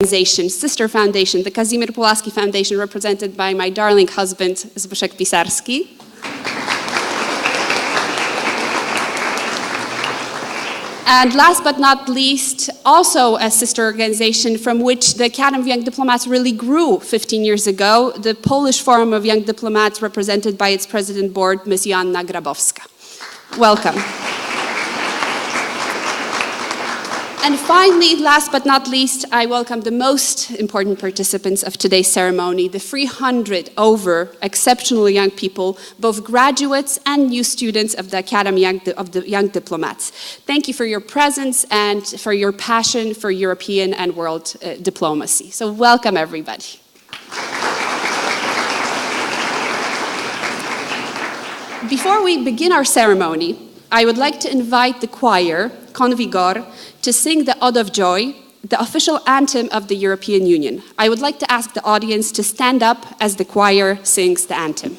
organization, sister foundation, the Kazimierz Pułaski Foundation, represented by my darling husband, Zbyszek Pisarski. And last but not least, also a sister organization from which the Academy of Young Diplomats really grew 15 years ago, the Polish Forum of Young Diplomats, represented by its president board, Ms. Joanna Grabowska. Welcome. And finally, last but not least, I welcome the most important participants of today's ceremony, the 300 over exceptional young people, both graduates and new students of the Academy of the Young Diplomats. Thank you for your presence and for your passion for European and world diplomacy. So welcome, everybody. Before we begin our ceremony, I would like to invite the choir, Convigor, to sing the Ode of Joy, the official anthem of the European Union. I would like to ask the audience to stand up as the choir sings the anthem.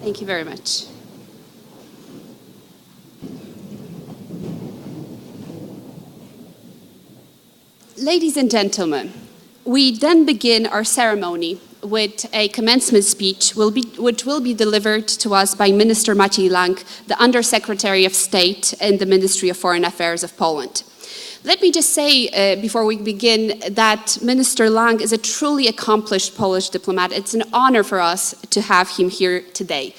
Thank you very much. Ladies and gentlemen, we then begin our ceremony with a commencement speech which will be delivered to us by Minister Maciej Lang, the Undersecretary of State in the Ministry of Foreign Affairs of Poland. Let me just say before we begin that Minister Lang is a truly accomplished Polish diplomat. It's an honor for us to have him here today.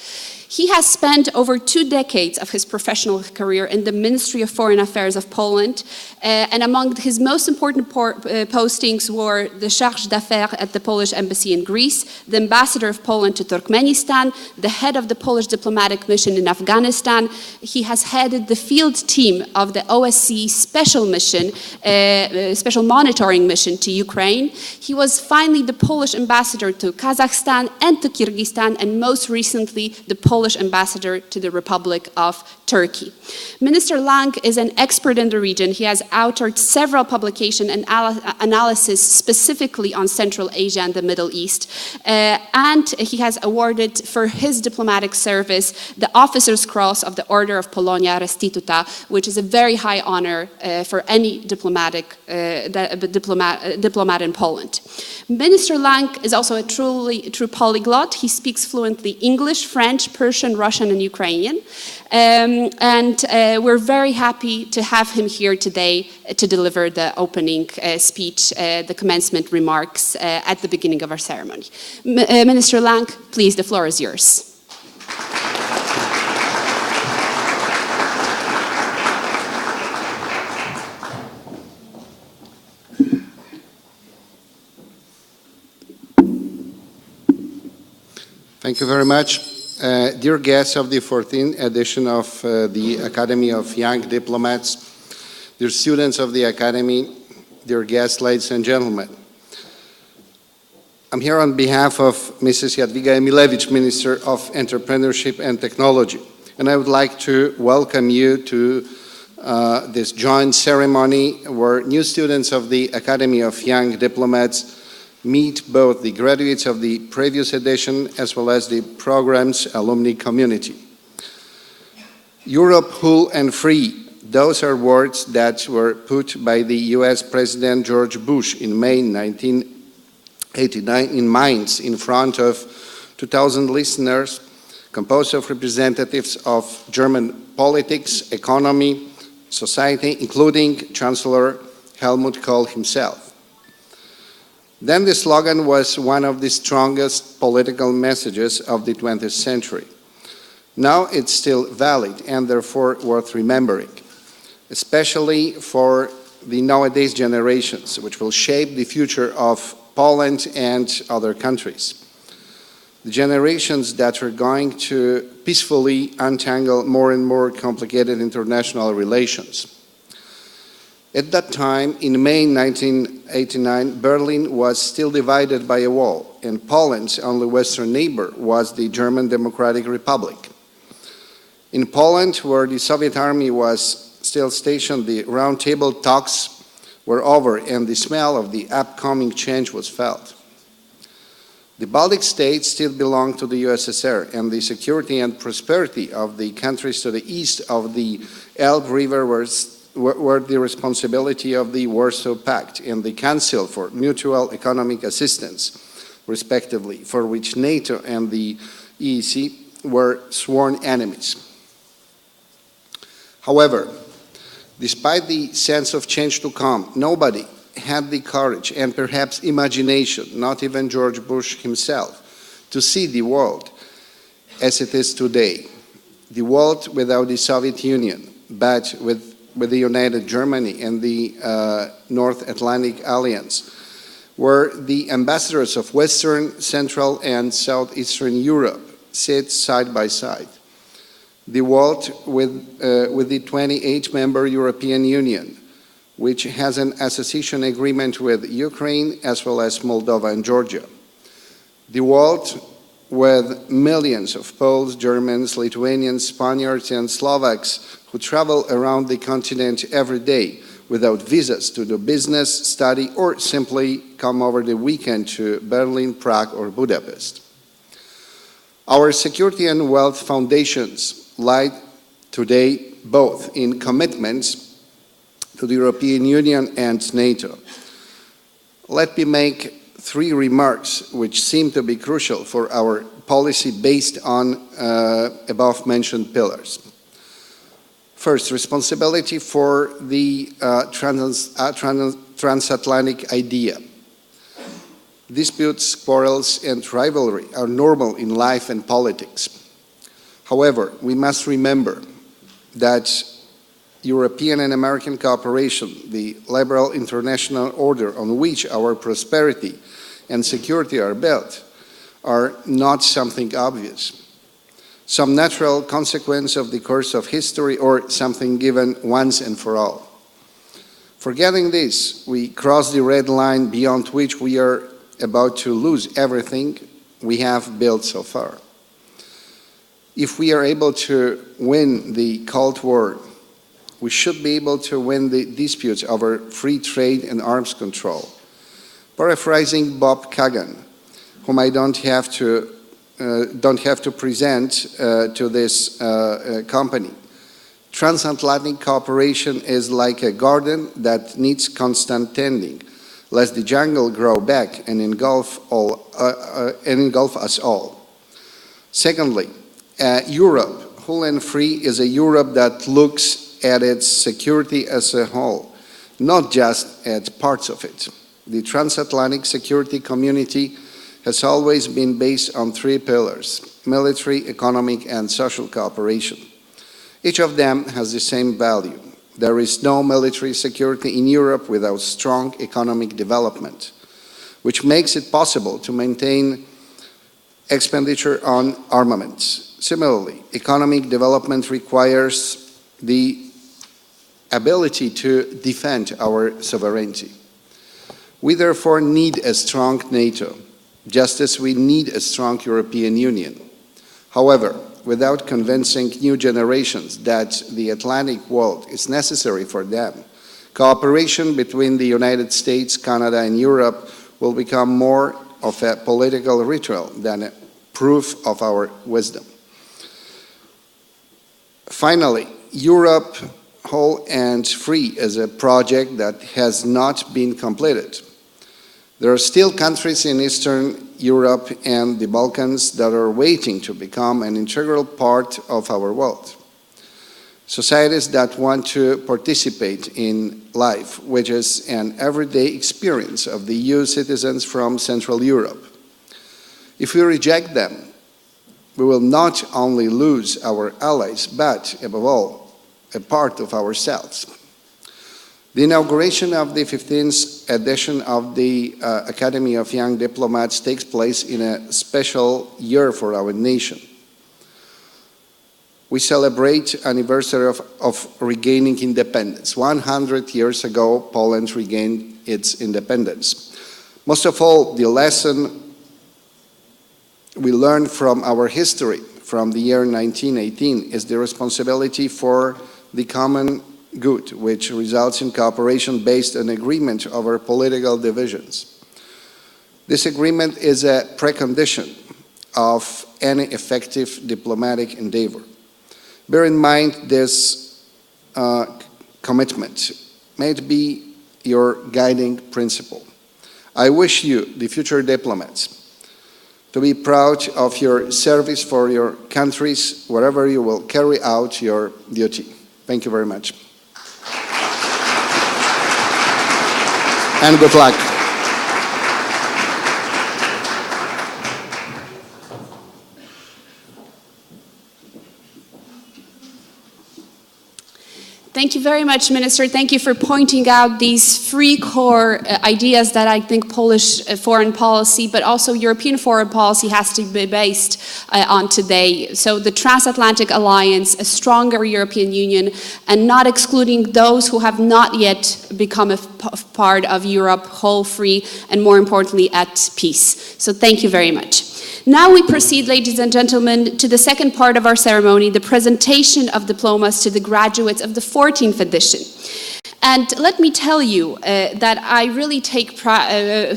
He has spent over 2 decades of his professional career in the Ministry of Foreign Affairs of Poland, and among his most important postings were the charge d'affaires at the Polish embassy in Greece, the ambassador of Poland to Turkmenistan, the head of the Polish diplomatic mission in Afghanistan. He has headed the field team of the OSCE special mission, special monitoring mission to Ukraine. He was finally the Polish ambassador to Kazakhstan and to Kyrgyzstan, and most recently the Polish ambassador to the Republic of Turkey. Minister Lang is an expert in the region. He has authored several publications and analysis specifically on Central Asia and the Middle East. And he has awarded for his diplomatic service the Officer's Cross of the Order of Polonia Restituta, which is a very high honor for any diplomat in Poland. Minister Lang is also a true polyglot. He speaks fluently English, French, Persian, Russian, and Ukrainian. And we're very happy to have him here today to deliver the opening speech, the commencement remarks at the beginning of our ceremony. Minister Lang, please, the floor is yours. Thank you very much. Dear guests of the 14th edition of the Academy of Young Diplomats, dear students of the Academy, dear guests, ladies and gentlemen. I'm here on behalf of Mrs. Jadwiga Emilewicz, Minister of Entrepreneurship and Technology, and I would like to welcome you to this joint ceremony where new students of the Academy of Young Diplomats meet both the graduates of the previous edition as well as the program's alumni community. Europe whole and free, those are words that were put by the US President George Bush in May 1989 in Mainz in front of 2,000 listeners composed of representatives of German politics, economy, society, including Chancellor Helmut Kohl himself. Then the slogan was one of the strongest political messages of the 20th century. Now it's still valid and therefore worth remembering, especially for the nowadays generations, which will shape the future of Poland and other countries. The generations that are going to peacefully untangle more and more complicated international relations. At that time, in May 1989, Berlin was still divided by a wall, and Poland's only western neighbor was the German Democratic Republic. In Poland, where the Soviet army was still stationed, the round-table talks were over, and the smell of the upcoming change was felt. The Baltic states still belonged to the USSR, and the security and prosperity of the countries to the east of the Elbe River were the responsibility of the Warsaw Pact and the Council for Mutual Economic Assistance, respectively, for which NATO and the EEC were sworn enemies. However, despite the sense of change to come, nobody had the courage and perhaps imagination, not even George Bush himself, to see the world as it is today. The world without the Soviet Union, but with the United Germany and the North Atlantic Alliance, where the ambassadors of Western, Central, and Southeastern Europe sit side by side. The world with the 28-member European Union, which has an association agreement with Ukraine as well as Moldova and Georgia. The world with millions of Poles, Germans, Lithuanians, Spaniards, and Slovaks who travel around the continent every day without visas to do business, study, or simply come over the weekend to Berlin, Prague, or Budapest. Our security and wealth foundations lie today both in commitments to the European Union and NATO. Let me make three remarks which seem to be crucial for our policy based on above-mentioned pillars. First, responsibility for the transatlantic idea. Disputes, quarrels, and rivalry are normal in life and politics. However, we must remember that European and American cooperation, the liberal international order on which our prosperity and security are built, are not something obvious. Some natural consequence of the course of history or something given once and for all. Forgetting this, we cross the red line beyond which we are about to lose everything we have built so far. If we are able to win the Cold War, we should be able to win the disputes over free trade and arms control. Paraphrasing Bob Kagan, whom I don't have to present to this company. Transatlantic cooperation is like a garden that needs constant tending, lest the jungle grow back and engulf us all. Secondly, Europe, whole and free, is a Europe that looks at its security as a whole, not just at parts of it. The transatlantic security community has always been based on three pillars: military, economic, and social cooperation. Each of them has the same value. There is no military security in Europe without strong economic development, which makes it possible to maintain expenditure on armaments. Similarly, economic development requires the ability to defend our sovereignty. We therefore need a strong NATO, just as we need a strong European Union. However, without convincing new generations that the Atlantic world is necessary for them, cooperation between the United States, Canada, and Europe will become more of a political ritual than a proof of our wisdom. Finally, Europe whole and free is a project that has not been completed. There are still countries in Eastern Europe and the Balkans that are waiting to become an integral part of our world. Societies that want to participate in life, which is an everyday experience of the EU citizens from Central Europe. If we reject them, we will not only lose our allies, but above all, a part of ourselves. The inauguration of the 15th edition of the Academy of Young Diplomats takes place in a special year for our nation. We celebrate anniversary of regaining independence. 100 years ago, Poland regained its independence. Most of all, the lesson we learned from our history from the year 1918 is the responsibility for the common good, which results in cooperation based on agreement over political divisions. This agreement is a precondition of any effective diplomatic endeavor. Bear in mind this commitment. May it be your guiding principle. I wish you, the future diplomats, to be proud of your service for your countries wherever you will carry out your duty. Thank you very much. And good luck. Thank you very much, Minister. Thank you for pointing out these three core ideas that I think Polish foreign policy, but also European foreign policy has to be based on today. So the transatlantic alliance, a stronger European Union, and not excluding those who have not yet become a part of Europe, whole, free, and more importantly, at peace. So thank you very much. Now we proceed, ladies and gentlemen, to the second part of our ceremony, the presentation of diplomas to the graduates of the 14th edition. And let me tell you that I really take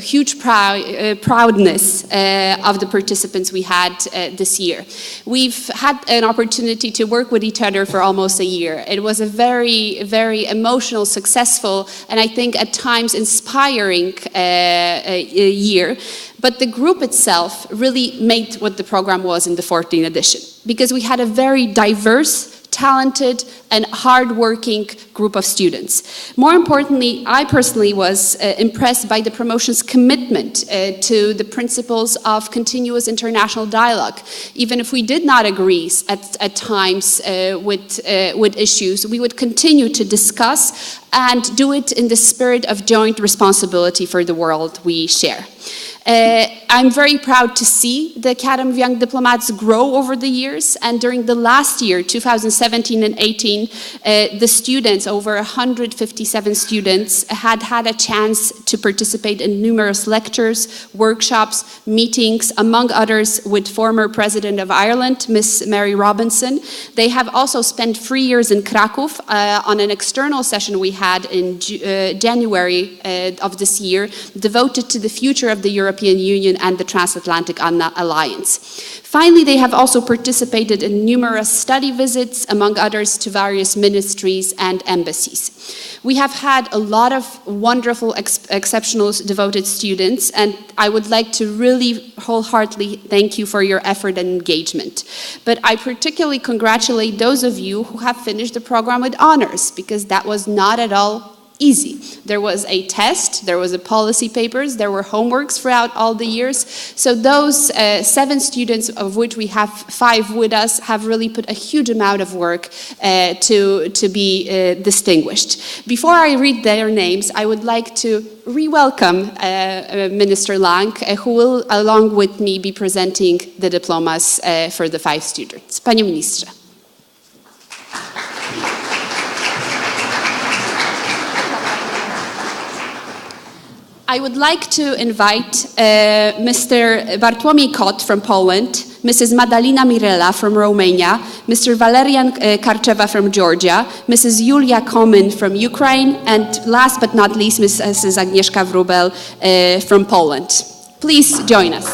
huge proudness of the participants we had this year. We've had an opportunity to work with each other for almost a year. It was a very, very emotional, successful, and I think at times inspiring year. But the group itself really made what the program was in the 14th edition, because we had a very diverse, talented, and hard-working group of students. More importantly, I personally was impressed by the promotion's commitment to the principles of continuous international dialogue. Even if we did not agree at times with issues, we would continue to discuss and do it in the spirit of joint responsibility for the world we share. I'm very proud to see the Academy of Young Diplomats grow over the years, and during the last year, 2017 and 18, the students, over 157 students, had a chance to participate in numerous lectures, workshops, meetings, among others with former President of Ireland, Miss Mary Robinson. They have also spent 3 years in Krakow on an external session we had in January of this year, devoted to the future of the European Union and the Transatlantic Alliance. Finally, they have also participated in numerous study visits, among others, to various ministries and embassies. We have had a lot of wonderful, exceptional, devoted students, and I would like to really wholeheartedly thank you for your effort and engagement. But I particularly congratulate those of you who have finished the program with honors, because that was not at all easy. There was a test, there was a policy papers, there were homeworks throughout all the years. So those 7 students, of which we have 5 with us, have really put a huge amount of work to be distinguished. Before I read their names, I would like to re-welcome Minister Lang, who will, along with me, be presenting the diplomas for the 5 students. Panie Ministrze. I would like to invite Mr. Bartłomiej Kot from Poland, Mrs. Madalina Mirela from Romania, Mr. Valerian Karczeva from Georgia, Mrs. Julia Komin from Ukraine, and last but not least, Mrs. Agnieszka Wrubel from Poland. Please join us.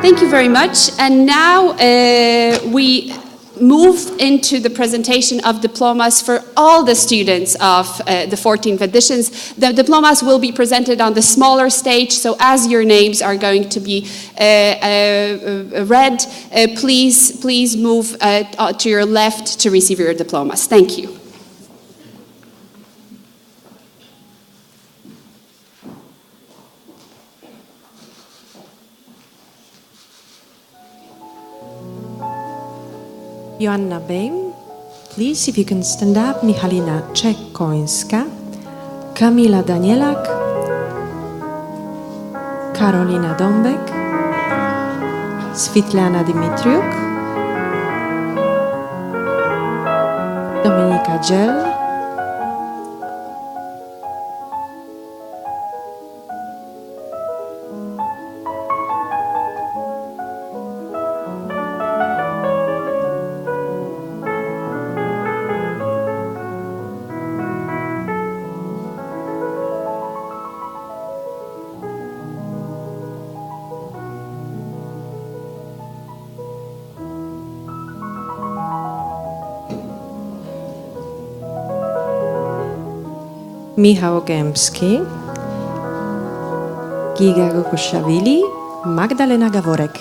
Thank you very much. And now we move into the presentation of diplomas for all the students of the 14th editions. The diplomas will be presented on the smaller stage, so as your names are going to be read, please move to your left to receive your diplomas. Thank you. Joanna Bejm, please, if you can stand up. Michalina Czekońska, Kamila Danielak, Karolina Dąbek, Svitlana Dimitriuk, Dominika Dziel, Michał Gębski, Giga Gokuszawili, Magdalena Gaworek.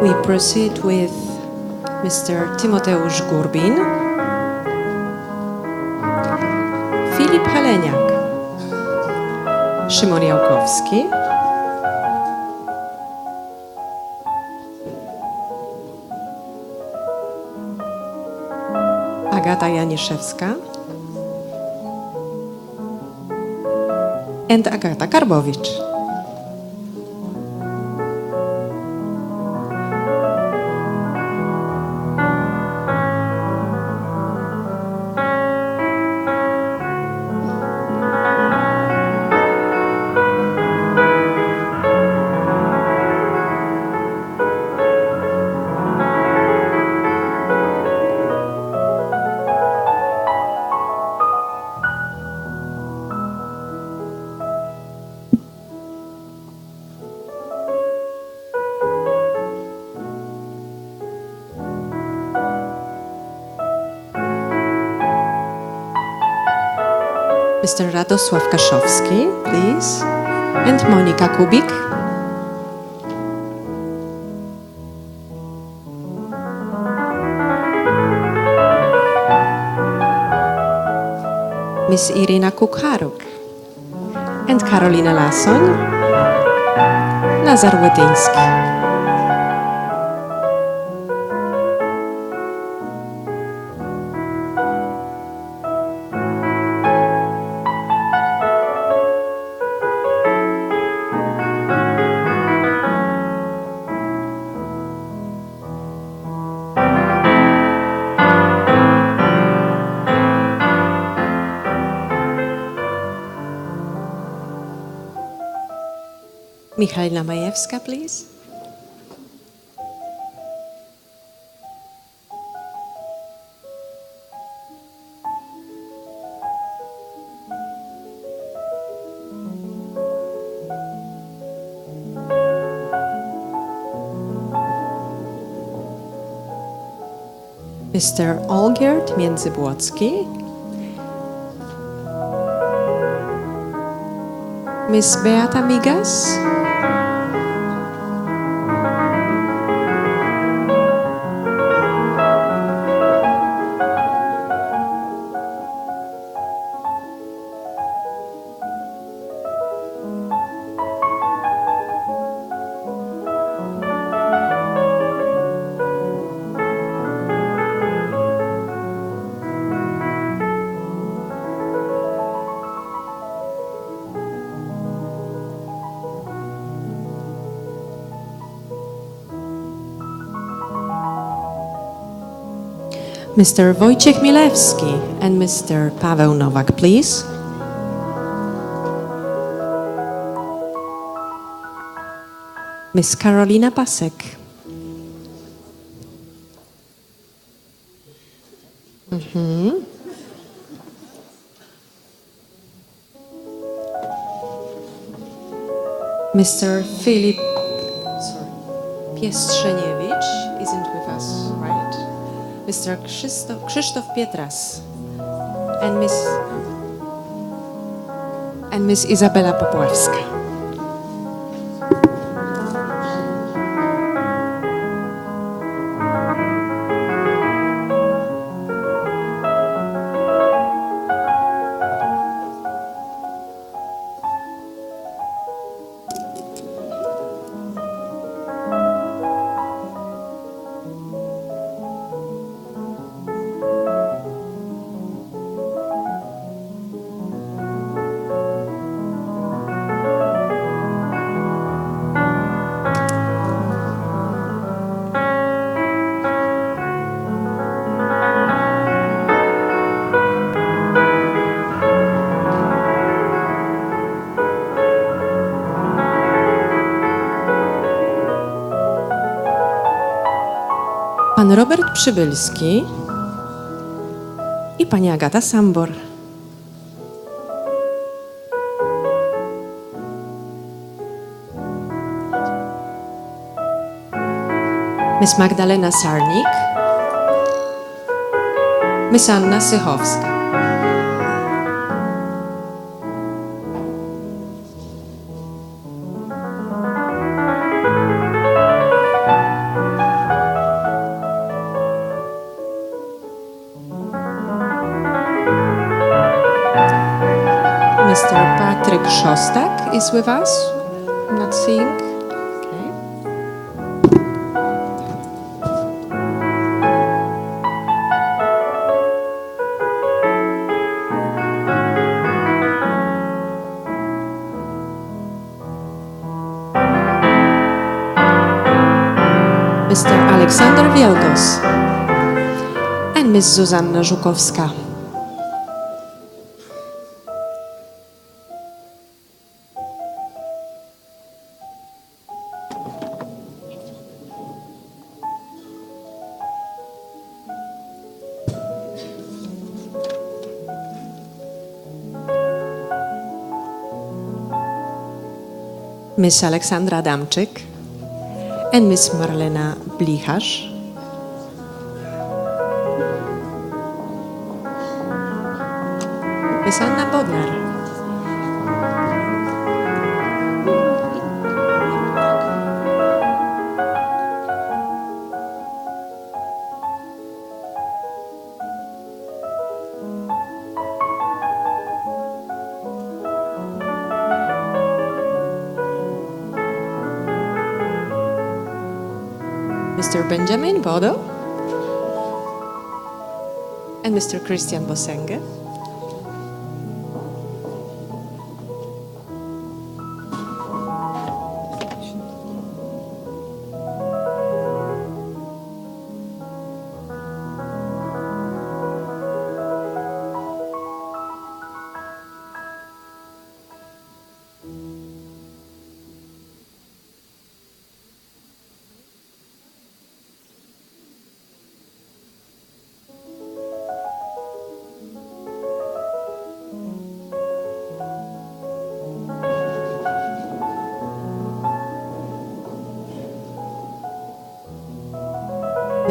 We proceed with Mr. Timoteusz Gurbin, Filip Heleniak, Szymon Jałkowski, Agata Janiszewska, and Agata Karbowicz. Mr. Radosław Kaszowski, please, and Monika Kubik. Miss Irina Kukharuk and Karolina Lasoń, Lazar Łytyński. Michalina Majewska, please. Mr. Olgierd Międzybłocki. Miss Beata Migas. Mr. Wojciech Milewski and Mr. Paweł Nowak, please. Miss Karolina Pasek. Mr. Filip Piestrzeniewicz isn't with us, right? Mr. Krzysztof Pietras and Miss Izabela Popławska. Pan Robert Przybylski i pani Agata Sambor. Miss Magdalena Sarnik, Miss Anna Sychowska. Mr. Patrick Szostak is with us. I'm not seeing. Okay. Mr. Aleksander Wielgos and Miss Zuzanna Żukowska. Miss Aleksandra Adamczyk and Miss Marlena Blicharz. Miss Anna Bodnar. Mr. Benjamin Bodo and Mr. Christian Bosenge.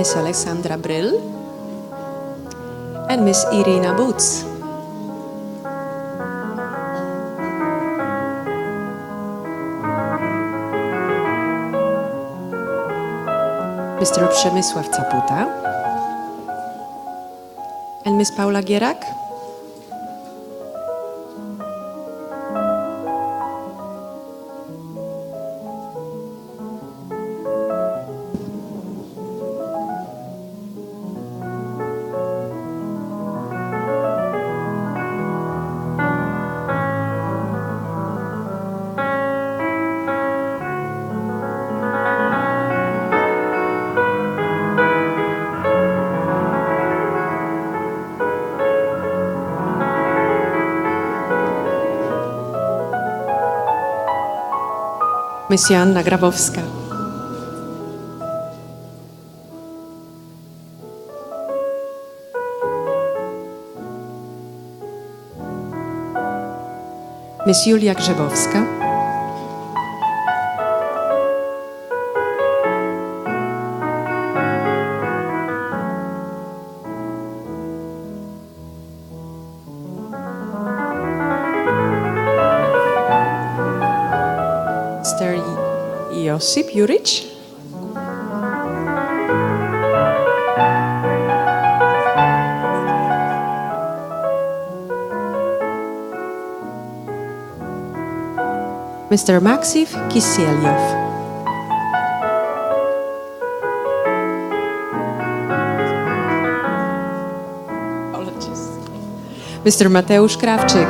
Miss Alexandra Brill and Miss Irina Boots. Mr. Przemysław Caputa and Miss Paula Gierak. Miss Joanna Grabowska. Miss Julia Grzebowska. Josip Juric. Mr. Maciej Lang. Mr. Mateusz Krawczyk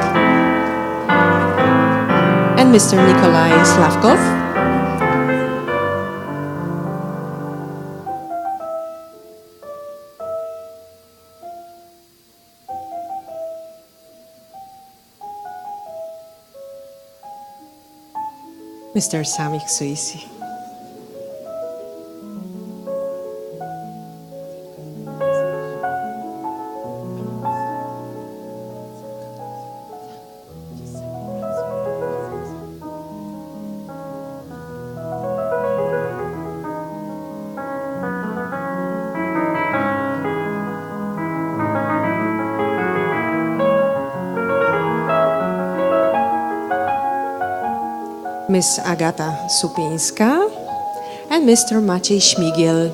and Mr. Nikolai Slavkov. Mr. Samik Suisi. Miss Agata Supińska and Mr. Maciej Śmigiel.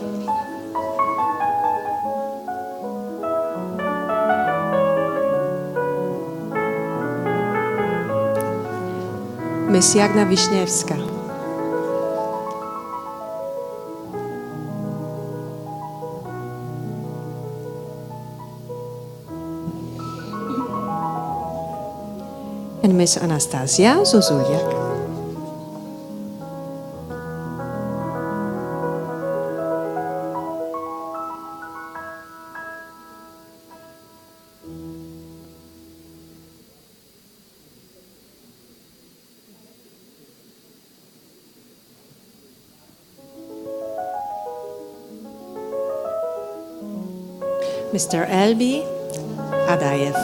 Miss Jagna Wiśniewska. And Miss Anastasia Zuzuliak. Mr. Elbi Adayev.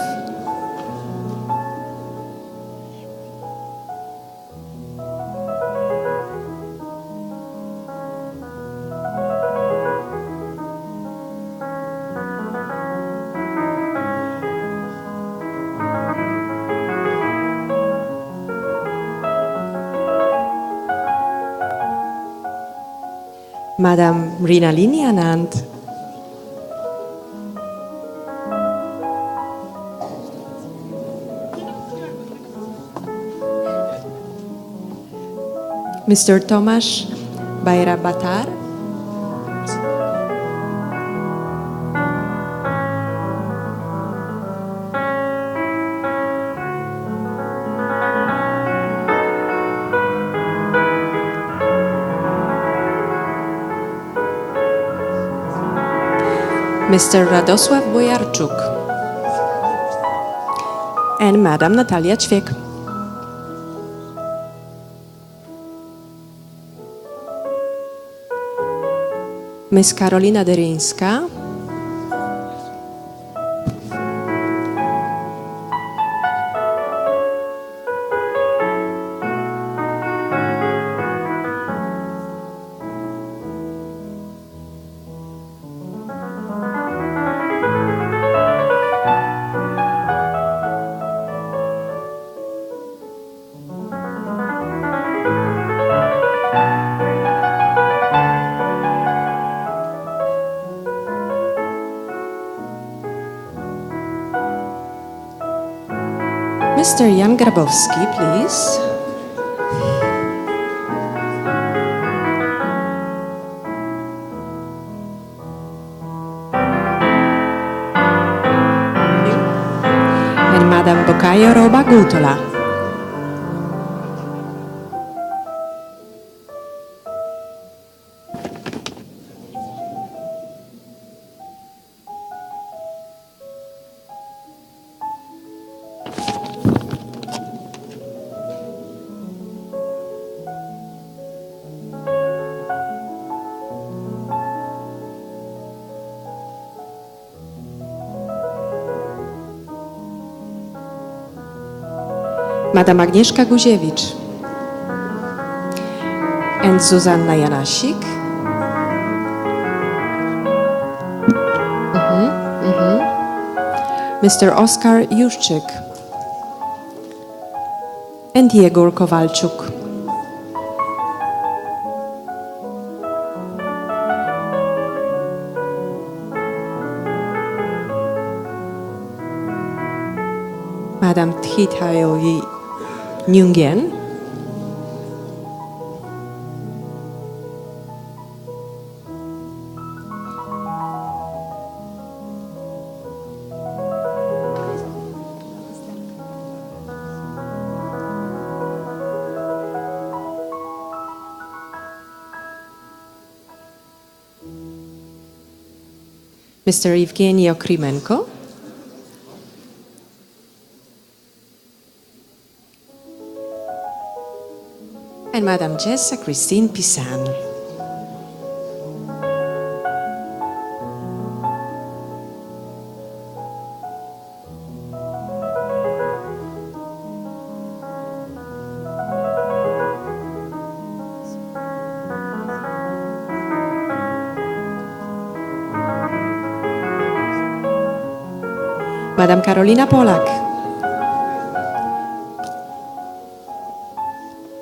Madam Rinalini Anand. Mr. Tomasz Bajrabatar. Mr. Radosław Bojarczuk and Madam Natalia Ćwiek. Miss Karolina Deryńska. Mr. Jan Grabowski, please. And Madam Bokayo Roba Gutola. Madam Agnieszka Guziewicz and Zuzanna Janasik. Mr. Oskar Juszczyk and Jegor Kowalczuk. Madam Thitayoyi Nyungen. Mr. Evgeny Okrimenko. And Madam Jessa Christine Pisan. Madam Karolina Polak.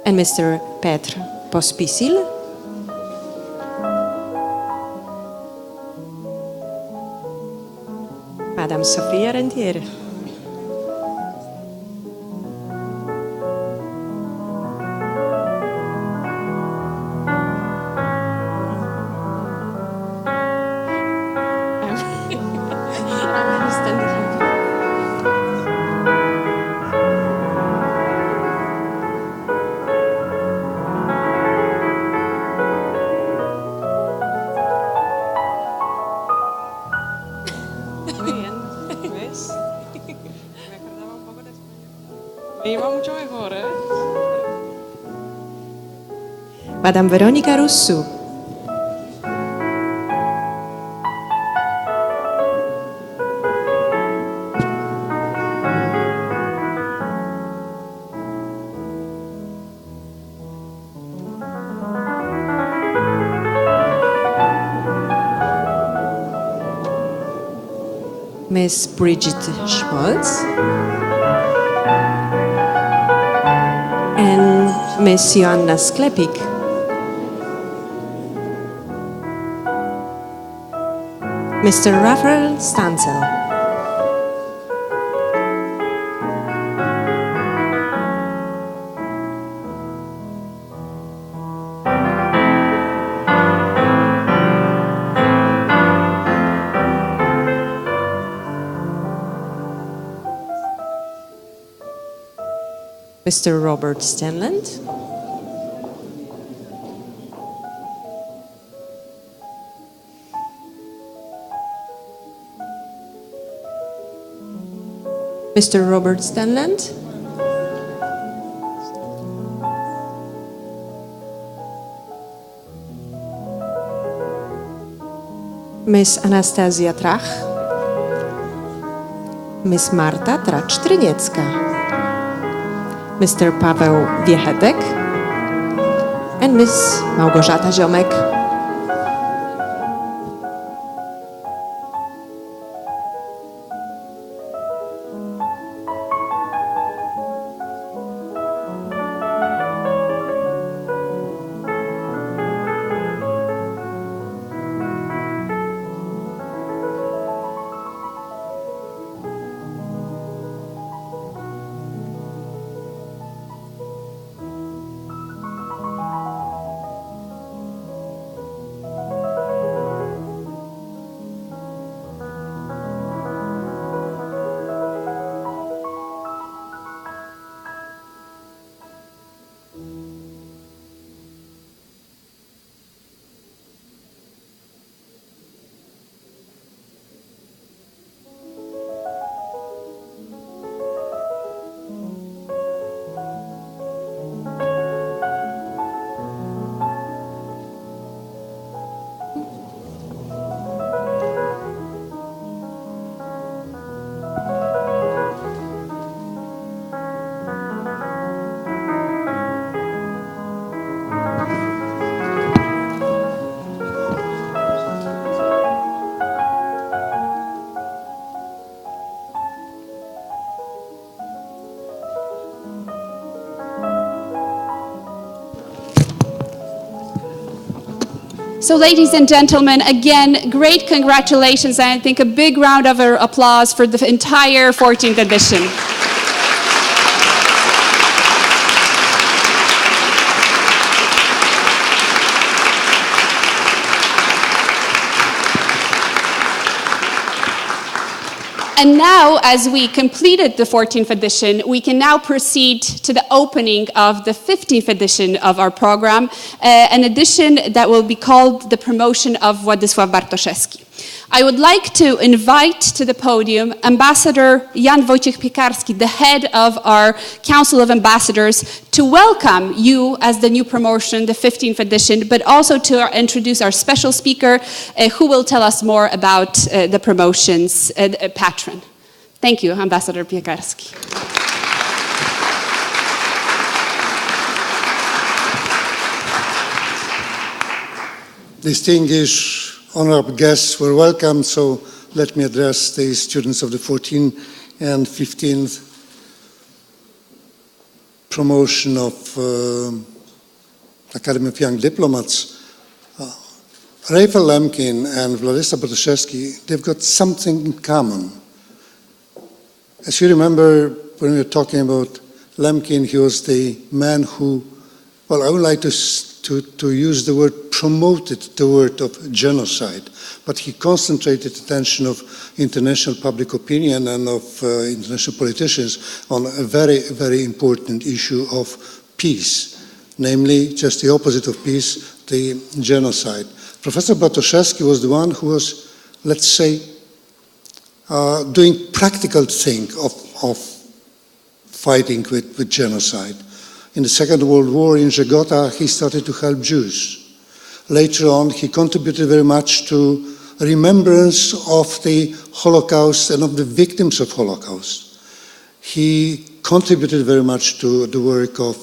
And Mr. Petr Pospisil. Madam Sofia Rentier. Madam Veronika Russu. Miss Bridget Schmaltz, and Miss Joanna Sklepik. Mr. Raphael Stancel. Mr. Robert Stanland. Mr. Robert Stanland. Miss Anastasia Trach. Miss Marta Tracz-Tryniecka. Mr. Paweł Wiechetek and Miss Małgorzata Ziomek. So ladies and gentlemen, again, great congratulations, and I think a big round of applause for the entire 14th edition. And now, as we completed the 14th edition, we can now proceed to the opening of the 15th edition of our program, an edition that will be called the Promotion of Władysław Bartoszewski. I would like to invite to the podium Ambassador Jan Wojciech Piekarski, the head of our Council of Ambassadors, to welcome you as the new promotion, the 15th edition, but also to introduce our special speaker, who will tell us more about the promotion's patron. Thank you, Ambassador Piekarski. Distinguished honorable guests were welcome, so let me address the students of the 14th and 15th promotion of Academy of Young Diplomats. Raphael Lemkin and Władysław Bartoszewski, they've got something in common. As you remember, when we were talking about Lemkin, he was the man who, well, I would like to use the word promoted the word of genocide, but he concentrated attention of international public opinion and of international politicians on a very, very important issue of peace, namely just the opposite of peace, the genocide. Professor Bartoszewski was the one who was, let's say, doing practical thing of fighting with genocide. In the Second World War in Żegota, he started to help Jews. Later on, he contributed very much to remembrance of the Holocaust and of the victims of Holocaust. He contributed very much to the work of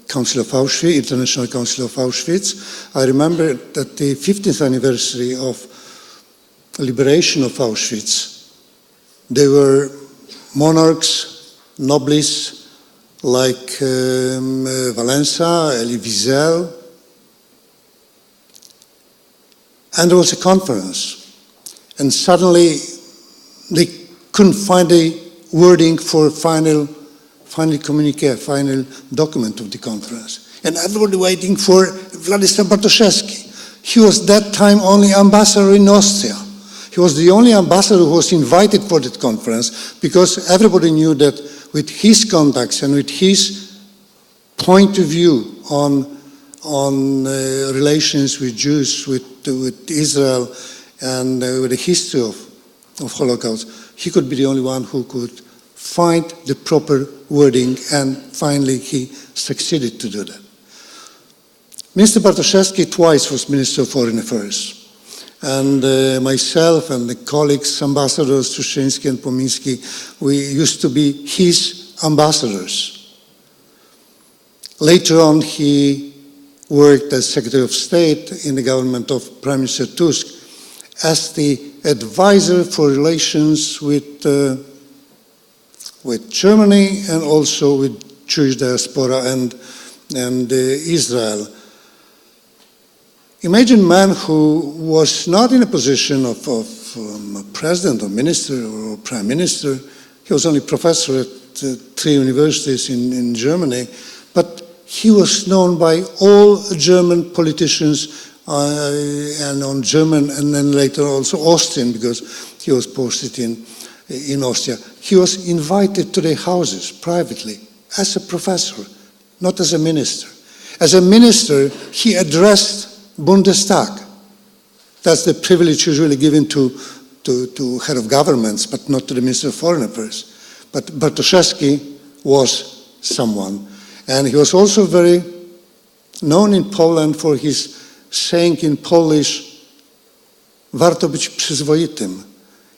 Council of Auschwitz, International Council of Auschwitz. I remember that the 50th anniversary of liberation of Auschwitz, they were monarchs, nobles like Valenza, Elie Wiesel, and there was a conference. And suddenly they couldn't find a wording for final communique, final document of the conference. And everybody waiting for Władysław Bartoszewski. He was that time only ambassador in Austria. He was the only ambassador who was invited for that conference because everybody knew that with his contacts and with his point of view on relations with Jews, with Israel, and with the history of Holocaust, he could be the only one who could find the proper wording, and finally he succeeded to do that. Mr. Bartoszewski twice was Minister of Foreign Affairs, and myself and the colleagues, ambassadors Truszyński and Pomiński, we used to be his ambassadors. Later on, he worked as Secretary of State in the government of Prime Minister Tusk as the advisor for relations with Germany and also with Jewish diaspora and Israel. Imagine a man who was not in a position of president or minister or prime minister. He was only professor at 3 universities in Germany, but he was known by all German politicians and on German, and then later also Austrian, because he was posted in Austria. He was invited to their houses privately as a professor, not as a minister. As a minister, he addressed Bundestag. That's the privilege usually given to head of governments, but not to the Minister of Foreign Affairs. But Bartoszewski was someone. And he was also very known in Poland for his saying in Polish, warto być przyzwoitym.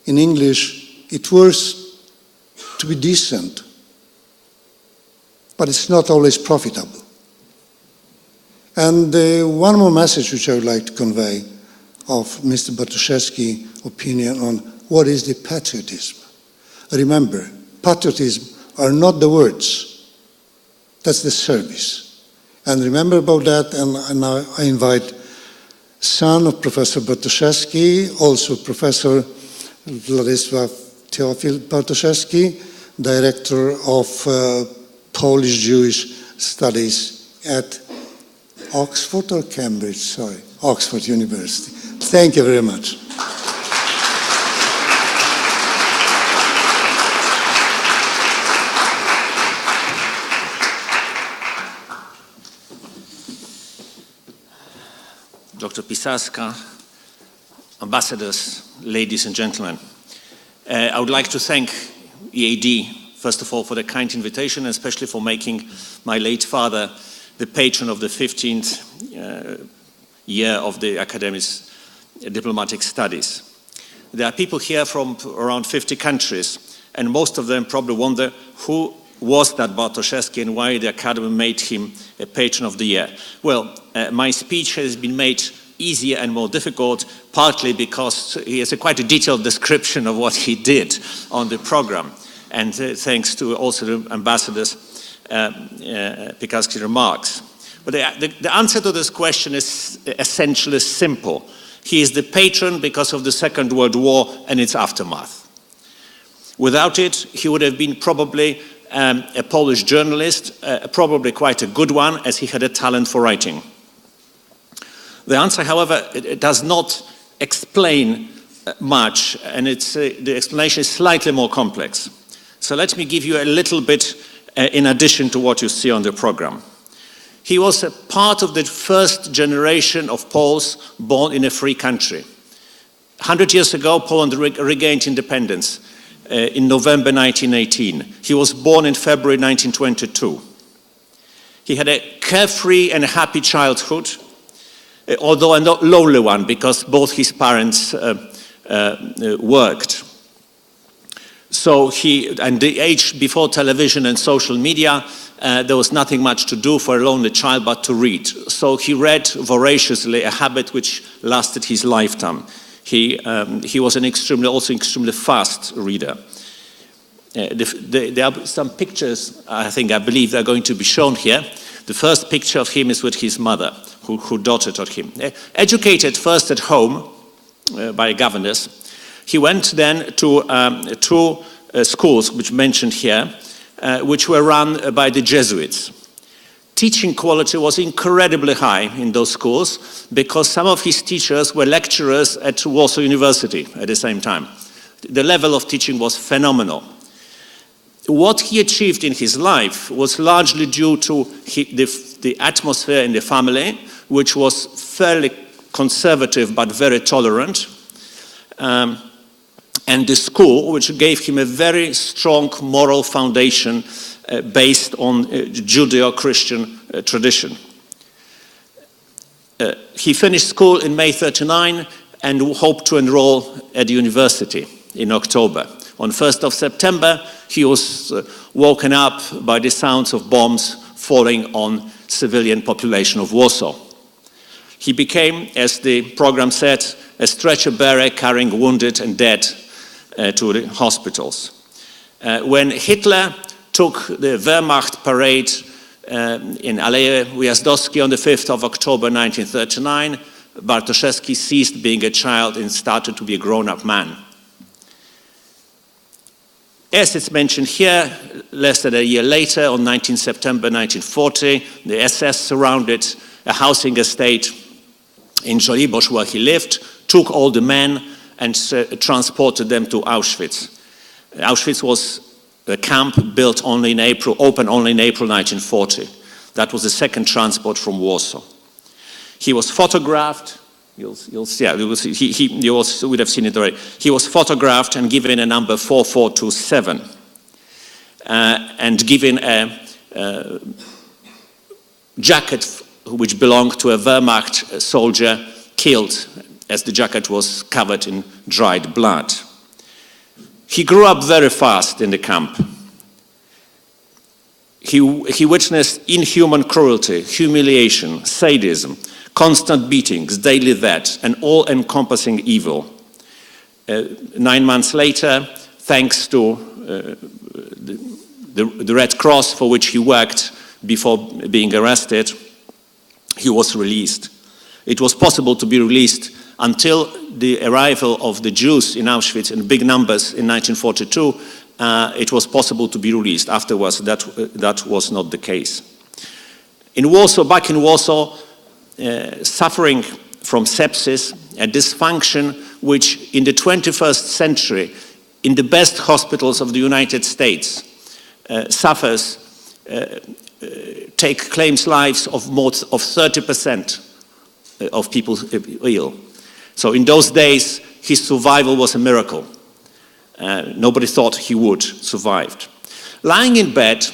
In English, it works to be decent, but it's not always profitable. And one more message which I would like to convey of Mr. Bartoszewski's opinion on what is the patriotism. Remember, patriotism are not the words, that's the service. And remember about that, and now I invite son of Professor Bartoszewski, also Professor Władysław Teofil Bartoszewski, Director of Polish-Jewish Studies at Oxford or Cambridge? Sorry, Oxford University. Thank you very much. Dr. Pisarska, ambassadors, ladies and gentlemen. I would like to thank EAD, first of all, for the kind invitation, and especially for making my late father the patron of the 15th year of the Academy's diplomatic studies. There are people here from around 50 countries, and most of them probably wonder who was that Bartoszewski and why the Academy made him a patron of the year. Well, my speech has been made easier and more difficult, partly because he has quite a detailed description of what he did on the program, and thanks to also the ambassador's Piekarski's remarks. But the answer to this question is essentially simple. He is the patron because of the Second World War and its aftermath. Without it, he would have been probably a Polish journalist, probably quite a good one, as he had a talent for writing. The answer, however, it does not explain much, and the explanation is slightly more complex. So let me give you a little bit in addition to what you see on the program. He was a part of the first generation of Poles born in a free country. 100 years ago, Poland regained independence in November 1918. He was born in February 1922. He had a carefree and happy childhood, although a not lonely one, because both his parents worked. So and the age before television and social media, there was nothing much to do for a lonely child but to read. So he read voraciously, a habit which lasted his lifetime. He was also extremely fast reader. There are some pictures, I believe they're going to be shown here. The first picture of him is with his mother, who doted on him. Educated first at home by governess, he went then to two schools, which mentioned here, which were run by the Jesuits. Teaching quality was incredibly high in those schools because some of his teachers were lecturers at Warsaw University at the same time. The level of teaching was phenomenal. What he achieved in his life was largely due to the atmosphere in the family, which was fairly conservative but very tolerant, and the school, which gave him a very strong moral foundation based on Judeo-Christian tradition. He finished school in May 1939 and hoped to enroll at the university in October. On 1st of September, he was woken up by the sounds of bombs falling on civilian population of Warsaw. He became, as the program said, a stretcher bearer carrying wounded and dead to the hospitals. When Hitler took the Wehrmacht parade in Aleje Ujazdowskiej on the 5th of October 1939, Bartoszewski ceased being a child and started to be a grown-up man. As it's mentioned here, less than a year later, on 19 September 1940, the SS surrounded a housing estate in Żoliborz where he lived, took all the men and transported them to Auschwitz. Auschwitz was a camp built only in April, opened only in April 1940. That was the second transport from Warsaw. He was photographed. You'll see. You also would have seen it already. He was photographed and given a number 4427, and given a jacket which belonged to a Wehrmacht soldier killed, as the jacket was covered in dried blood. He grew up very fast in the camp. He witnessed inhuman cruelty, humiliation, sadism, constant beatings, daily that, and all-encompassing evil. 9 months later, thanks to the Red Cross for which he worked before being arrested, he was released. It was possible to be released until the arrival of the Jews in Auschwitz in big numbers in 1942. It was possible to be released. Afterwards, that was not the case. In Warsaw, back in Warsaw, suffering from sepsis, a dysfunction which in the 21st century, in the best hospitals of the United States, claims lives of more of 30% of people ill. So in those days, his survival was a miracle. Nobody thought he would survive. Lying in bed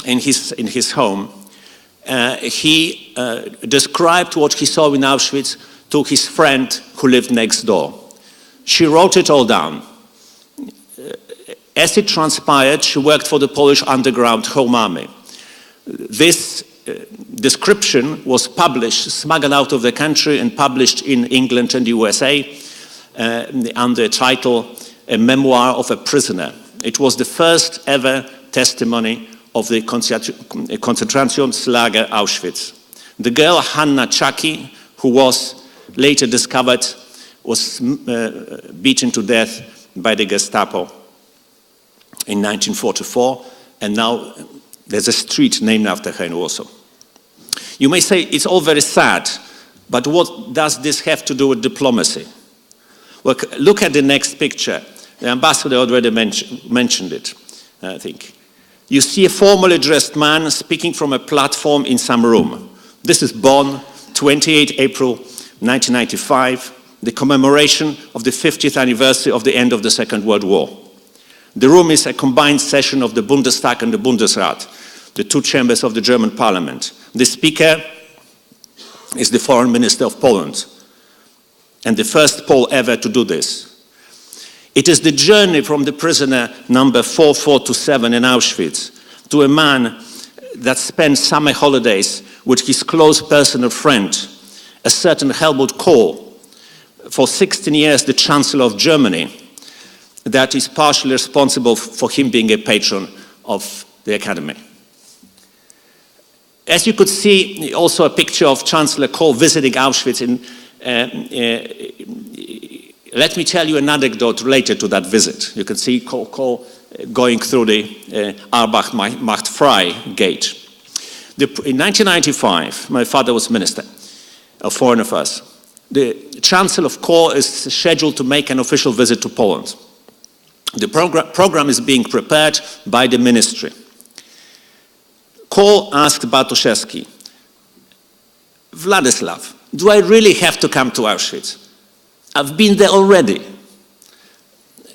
in his home, he described what he saw in Auschwitz to his friend who lived next door. She wrote it all down. As it transpired, she worked for the Polish underground Home Army. This description was published, smuggled out of the country and published in England and the USA under the title A Memoir of a Prisoner. It was the first ever testimony of the Konzentrationslager Auschwitz. The girl Hanna Czaki, who was later discovered, was beaten to death by the Gestapo in 1944, and now there's a street named after her in Warsaw. You may say it's all very sad, but what does this have to do with diplomacy? Well, look at the next picture. The ambassador already mentioned it, I think. You see a formally dressed man speaking from a platform in some room. This is Bonn, 28 April 1995, the commemoration of the 50th anniversary of the end of the Second World War. The room is a combined session of the Bundestag and the Bundesrat, the two chambers of the German parliament. The speaker is the foreign minister of Poland, and the first Pole ever to do this. It is the journey from the prisoner number 4427 in Auschwitz to a man that spent summer holidays with his close personal friend, a certain Helmut Kohl, for 16 years the Chancellor of Germany, that is partially responsible for him being a patron of the Academy. As you could see, also a picture of Chancellor Kohl visiting Auschwitz. Let me tell you an anecdote related to that visit. You can see Kohl going through the Arbach macht frei gate. In 1995, my father was Minister of Foreign Affairs. The Chancellor of Kohl is scheduled to make an official visit to Poland. The program is being prepared by the ministry. Kohl asked Bartoszewski, Władysław, do I really have to come to Auschwitz? I've been there already.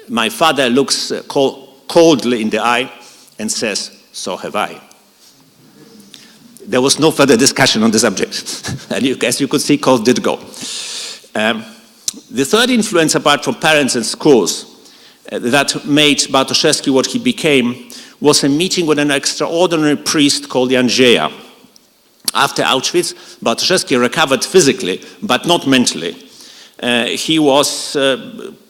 My father looks Kohl coldly in the eye and says, so have I. There was no further discussion on the subject. And as you could see, Kohl did go. The third influence, apart from parents and schools, that made Bartoszewski what he became was a meeting with an extraordinary priest called Andrzeja. After Auschwitz, Bartoszewski recovered physically, but not mentally. He was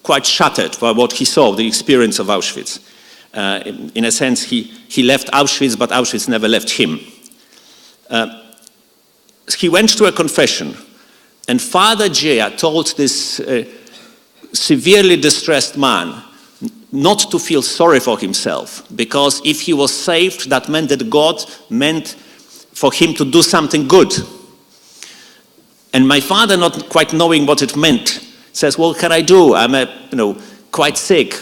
quite shattered by what he saw, the experience of Auschwitz. In a sense, he left Auschwitz, but Auschwitz never left him. He went to a confession, and Father Dziegiel told this severely distressed man not to feel sorry for himself, because if he was saved, that meant that God meant for him to do something good. And my father, not quite knowing what it meant, says, what can I do? I'm quite sick,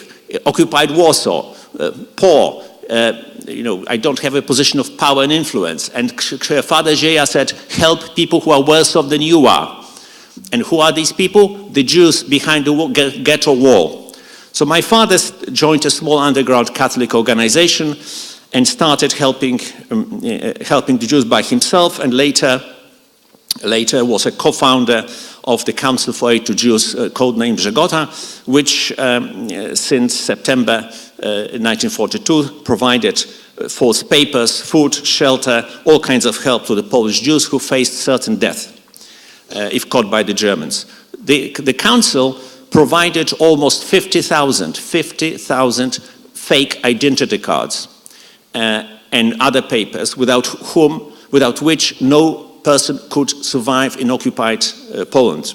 occupied Warsaw, poor, I don't have a position of power and influence. And Father Dziegiel said, help people who are worse off than you are. And who are these people? The Jews behind the ghetto wall. So my father joined a small underground Catholic organization and started helping the Jews by himself, and later was a co-founder of the Council for Aid to Jews, codenamed Żegota, which since September 1942 provided false papers, food, shelter, all kinds of help to the Polish Jews who faced certain death if caught by the Germans. The Council provided almost 50,000 fake identity cards and other papers without which no person could survive in occupied Poland.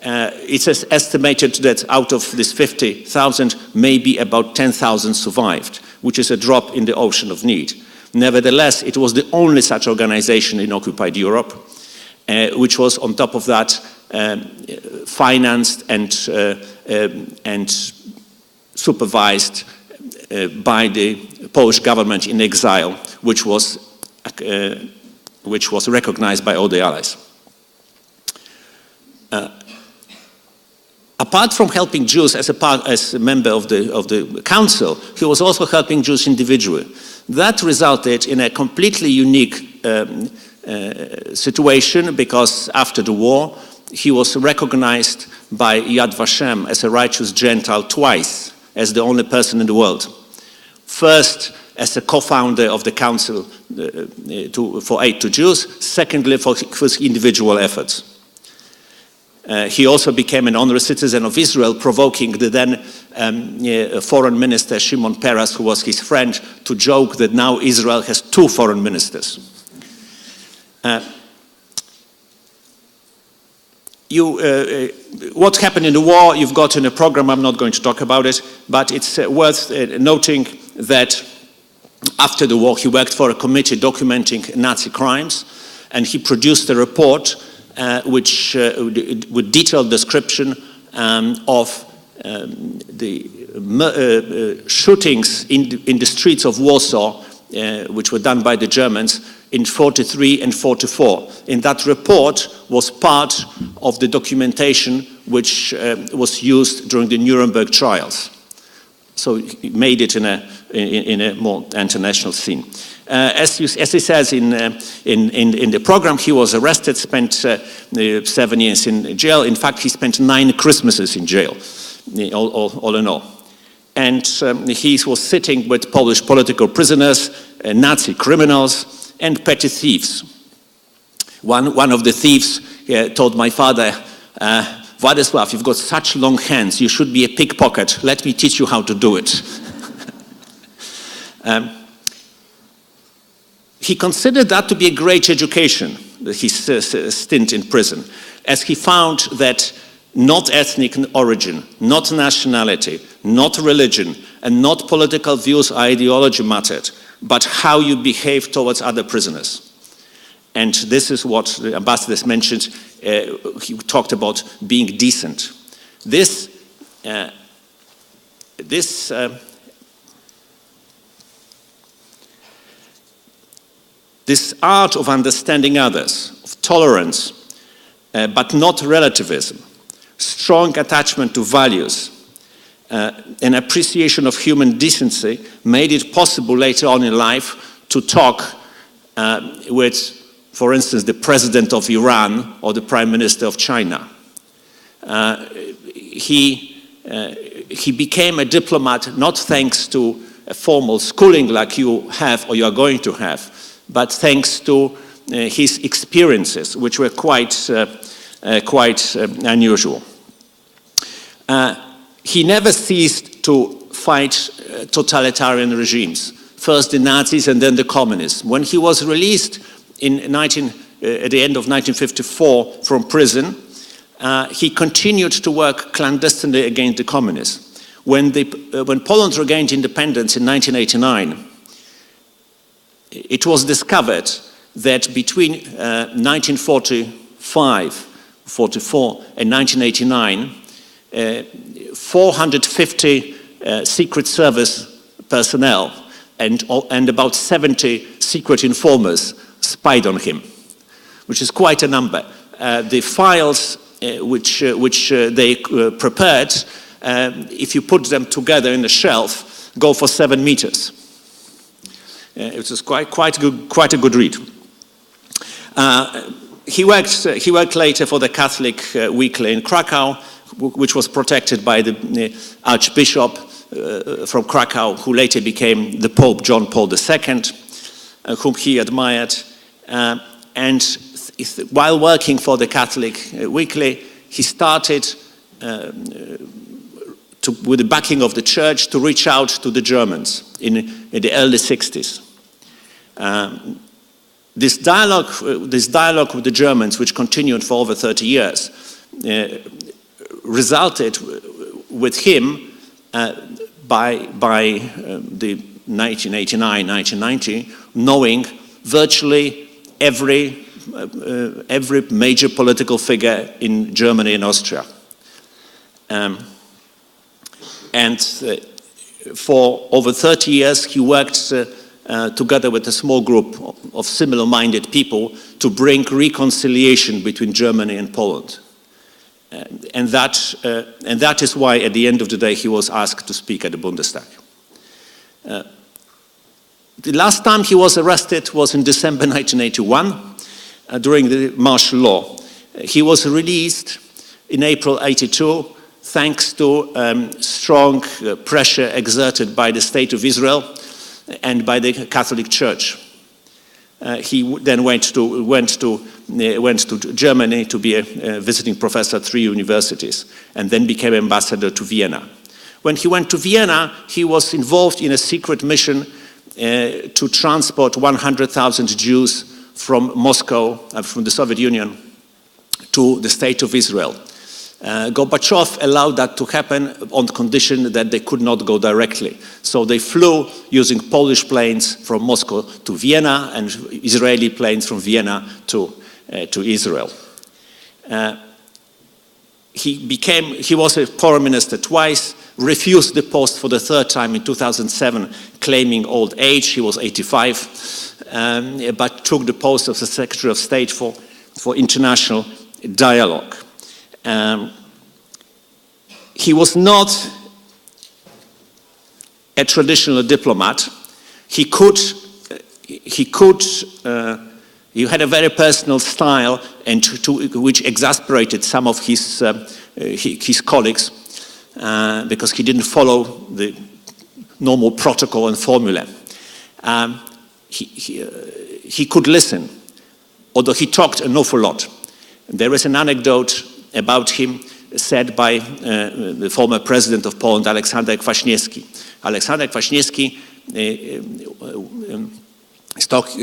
It's estimated that out of this 50,000, maybe about 10,000 survived, which is a drop in the ocean of need. Nevertheless, it was the only such organization in occupied Europe, which was on top of that financed and supervised by the Polish government in exile, which was recognized by all the allies. Apart from helping Jews as a member of the council, he was also helping Jews individually. That resulted in a completely unique situation, because after the war, he was recognized by Yad Vashem as a righteous Gentile twice, as the only person in the world. First, as a co-founder of the Council for Aid to Jews. Secondly, for his individual efforts. He also became an honorary citizen of Israel, provoking the then foreign minister Shimon Peres, who was his friend, to joke that now Israel has 2 foreign ministers. What happened in the war, you've got in a program, I'm not going to talk about it, but it's worth noting that after the war he worked for a committee documenting Nazi crimes, and he produced a report with detailed description of the shootings in the streets of Warsaw, which were done by the Germans in 43 and 44. In that report was part of the documentation which was used during the Nuremberg trials. So he made it in a more international scene. As he says in the program, he was arrested, spent 7 years in jail. In fact, he spent 9 Christmases in jail, all in all. And he was sitting with Polish political prisoners, Nazi criminals, and petty thieves. One of the thieves told my father, Władysław, you've got such long hands, you should be a pickpocket. Let me teach you how to do it. He considered that to be a great education, his stint in prison, as he found that not ethnic origin, not nationality, not religion, and not political views or ideology mattered, but how you behave towards other prisoners. And this is what the ambassadors mentioned. He talked about being decent. This art of understanding others, of tolerance, but not relativism, strong attachment to values, an appreciation of human decency made it possible later on in life to talk with, for instance, the president of Iran or the prime minister of China. He became a diplomat not thanks to a formal schooling like you have or you are going to have, but thanks to his experiences, which were quite unusual. He never ceased to fight totalitarian regimes, first the Nazis and then the communists. When he was released at the end of 1954 from prison, he continued to work clandestinely against the communists. When Poland regained independence in 1989, it was discovered that between 1944 and 1989, 450 Secret Service personnel and about 70 secret informers spied on him, which is quite a number. The files which they prepared, if you put them together in a shelf, go for 7 meters. It was quite a good read. He worked later for the Catholic Weekly in Krakow, which was protected by the Archbishop from Krakow, who later became the Pope John Paul II, whom he admired. And while working for the Catholic Weekly, he started, with the backing of the church, to reach out to the Germans in the early 60s. This dialogue with the Germans, which continued for over 30 years, resulted with him by the 1989-1990 knowing virtually every major political figure in Germany and Austria. And for over 30 years he worked together with a small group of similar-minded people to bring reconciliation between Germany and Poland. And that is why, at the end of the day, he was asked to speak at the Bundestag. The last time he was arrested was in December 1981, during the martial law. He was released in April 82, thanks to strong pressure exerted by the State of Israel and by the Catholic Church. He then went to Germany to be a visiting professor at 3 universities, and then became ambassador to Vienna. When he went to Vienna, he was involved in a secret mission to transport 100,000 Jews from Moscow, from the Soviet Union, to the State of Israel. Gorbachev allowed that to happen on condition that they could not go directly. So they flew using Polish planes from Moscow to Vienna and Israeli planes from Vienna to Israel. He was a foreign minister twice, refused the post for the 3rd time in 2007, claiming old age. He was 85, but took the post of the Secretary of State for international dialogue. He was not a traditional diplomat. He had a very personal style, and which exasperated some of his colleagues because he didn't follow the normal protocol and formula. He could listen, although he talked an awful lot. There is an anecdote about him said by the former president of Poland, Aleksander Kwaśniewski. Aleksander Kwaśniewski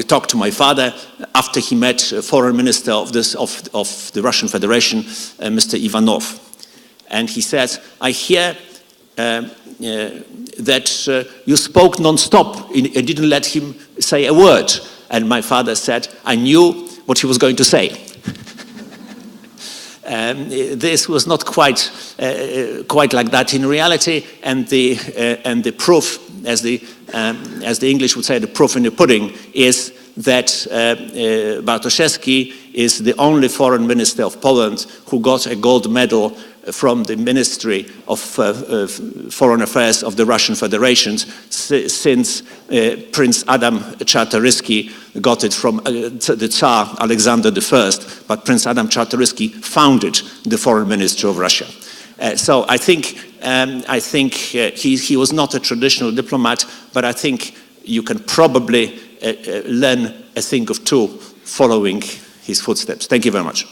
talked to my father after he met foreign minister of the Russian Federation, Mr. Ivanov. And he said, I hear that you spoke non-stop and didn't let him say a word. And my father said, I knew what he was going to say. This was not quite like that in reality, and the proof, as the English would say, the proof in the pudding is that Bartoszewski is the only foreign minister of Poland who got a gold medal from the Ministry of Foreign Affairs of the Russian Federation since Prince Adam Czartoryski got it from the Tsar Alexander I, but Prince Adam Czartoryski founded the Foreign Ministry of Russia. So I think he was not a traditional diplomat, but I think you can probably learn a thing or two following his footsteps. Thank you very much.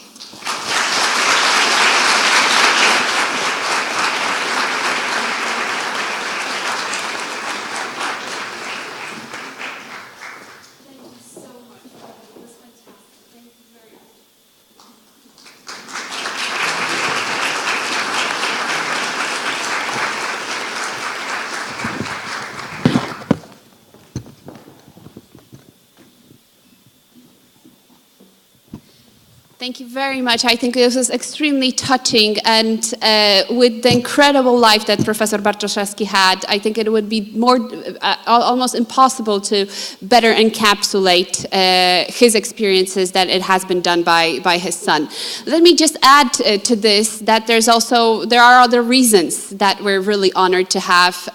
Thank you very much. I think this was extremely touching, and with the incredible life that Professor Bartoszewski had, I think it would be almost impossible to better encapsulate his experiences than it has been done by his son. Let me just add to this that there are other reasons that we're really honored to have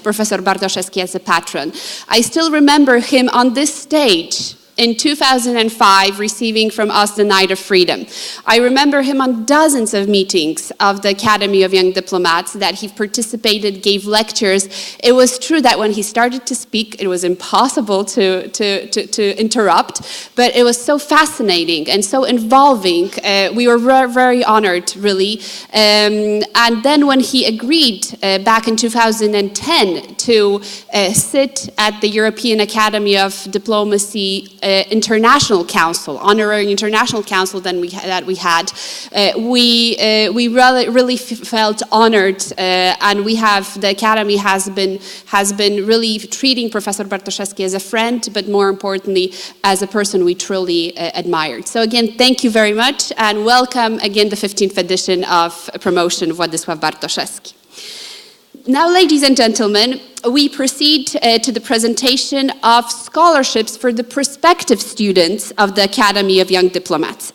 Professor Bartoszewski as a patron. I still remember him on this stage in 2005, receiving from us the Knight of Freedom. I remember him on dozens of meetings of the Academy of Young Diplomats that he participated, gave lectures. It was true that when he started to speak, it was impossible to interrupt, but it was so fascinating and so involving. We were very honored, really. And then when he agreed back in 2010 to sit at the European Academy of Diplomacy International Council, honorary International Council that we had, we really felt honored, and the Academy has been really treating Professor Bartoszewski as a friend, but more importantly, as a person we truly admired. So again, thank you very much, and welcome again the 15th edition of Promotion Władysław Bartoszewski. Now, ladies and gentlemen, we proceed to the presentation of scholarships for the prospective students of the Academy of Young Diplomats.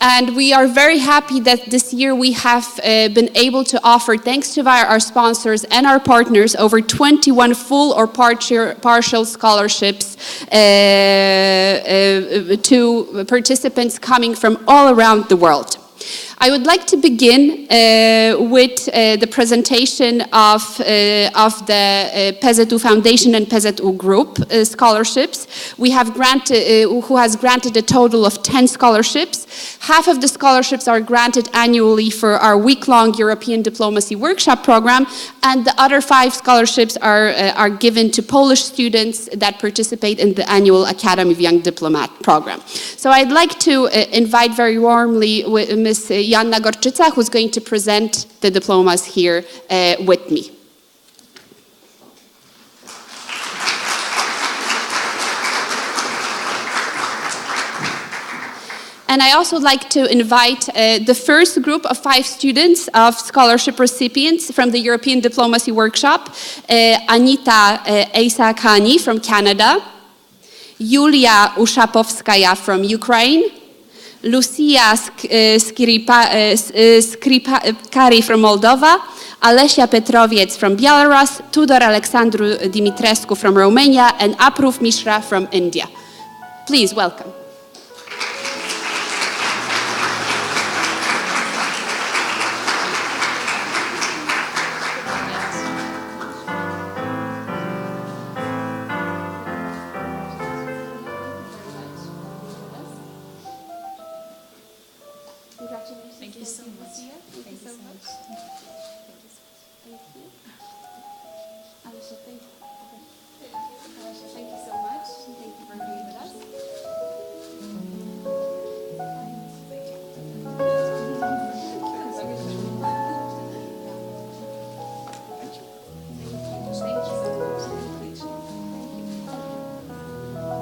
And we are very happy that this year we have been able to offer, thanks to our sponsors and our partners, over 21 full or partial scholarships to participants coming from all around the world. I would like to begin with the presentation of the PZU Foundation and PZU Group scholarships. We have who has granted a total of 10 scholarships. Half of the scholarships are granted annually for our week-long European Diplomacy Workshop program, and the other 5 scholarships are given to Polish students that participate in the annual Academy of Young Diplomat program. So I'd like to invite very warmly Ms. Joanna Gorczyca, who's going to present the diplomas here with me. And I also like to invite the first group of 5 students of scholarship recipients from the European Diplomacy Workshop, Anita Eisakani from Canada, Julia Uszapowskaja from Ukraine, Lucia Skripkari from Moldova, Alesia Petrowiec from Belarus, Tudor Alexandru Dimitrescu from Romania, and Apruv Mishra from India. Please welcome. Congratulations. Thank you so much. Thank you so much. Thank you. Alicia, thank you. Alicia, thank you so much. Thank you for being with us.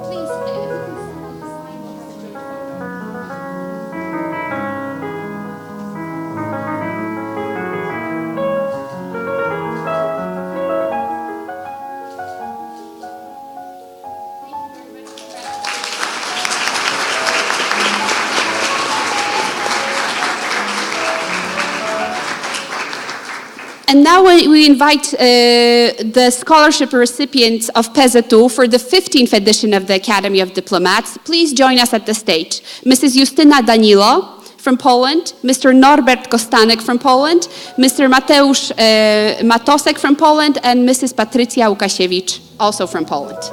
Please, if you can stand on the slide, we'll have a joint photo. Thank you very much. And now we invite the scholarship recipients of PZU for the 15th edition of the Academy of Diplomats. Please join us at the stage. Mrs. Justyna Danilo from Poland, Mr. Norbert Kostanek from Poland, Mr. Mateusz Matosek from Poland, and Mrs. Patrycja Łukasiewicz, also from Poland.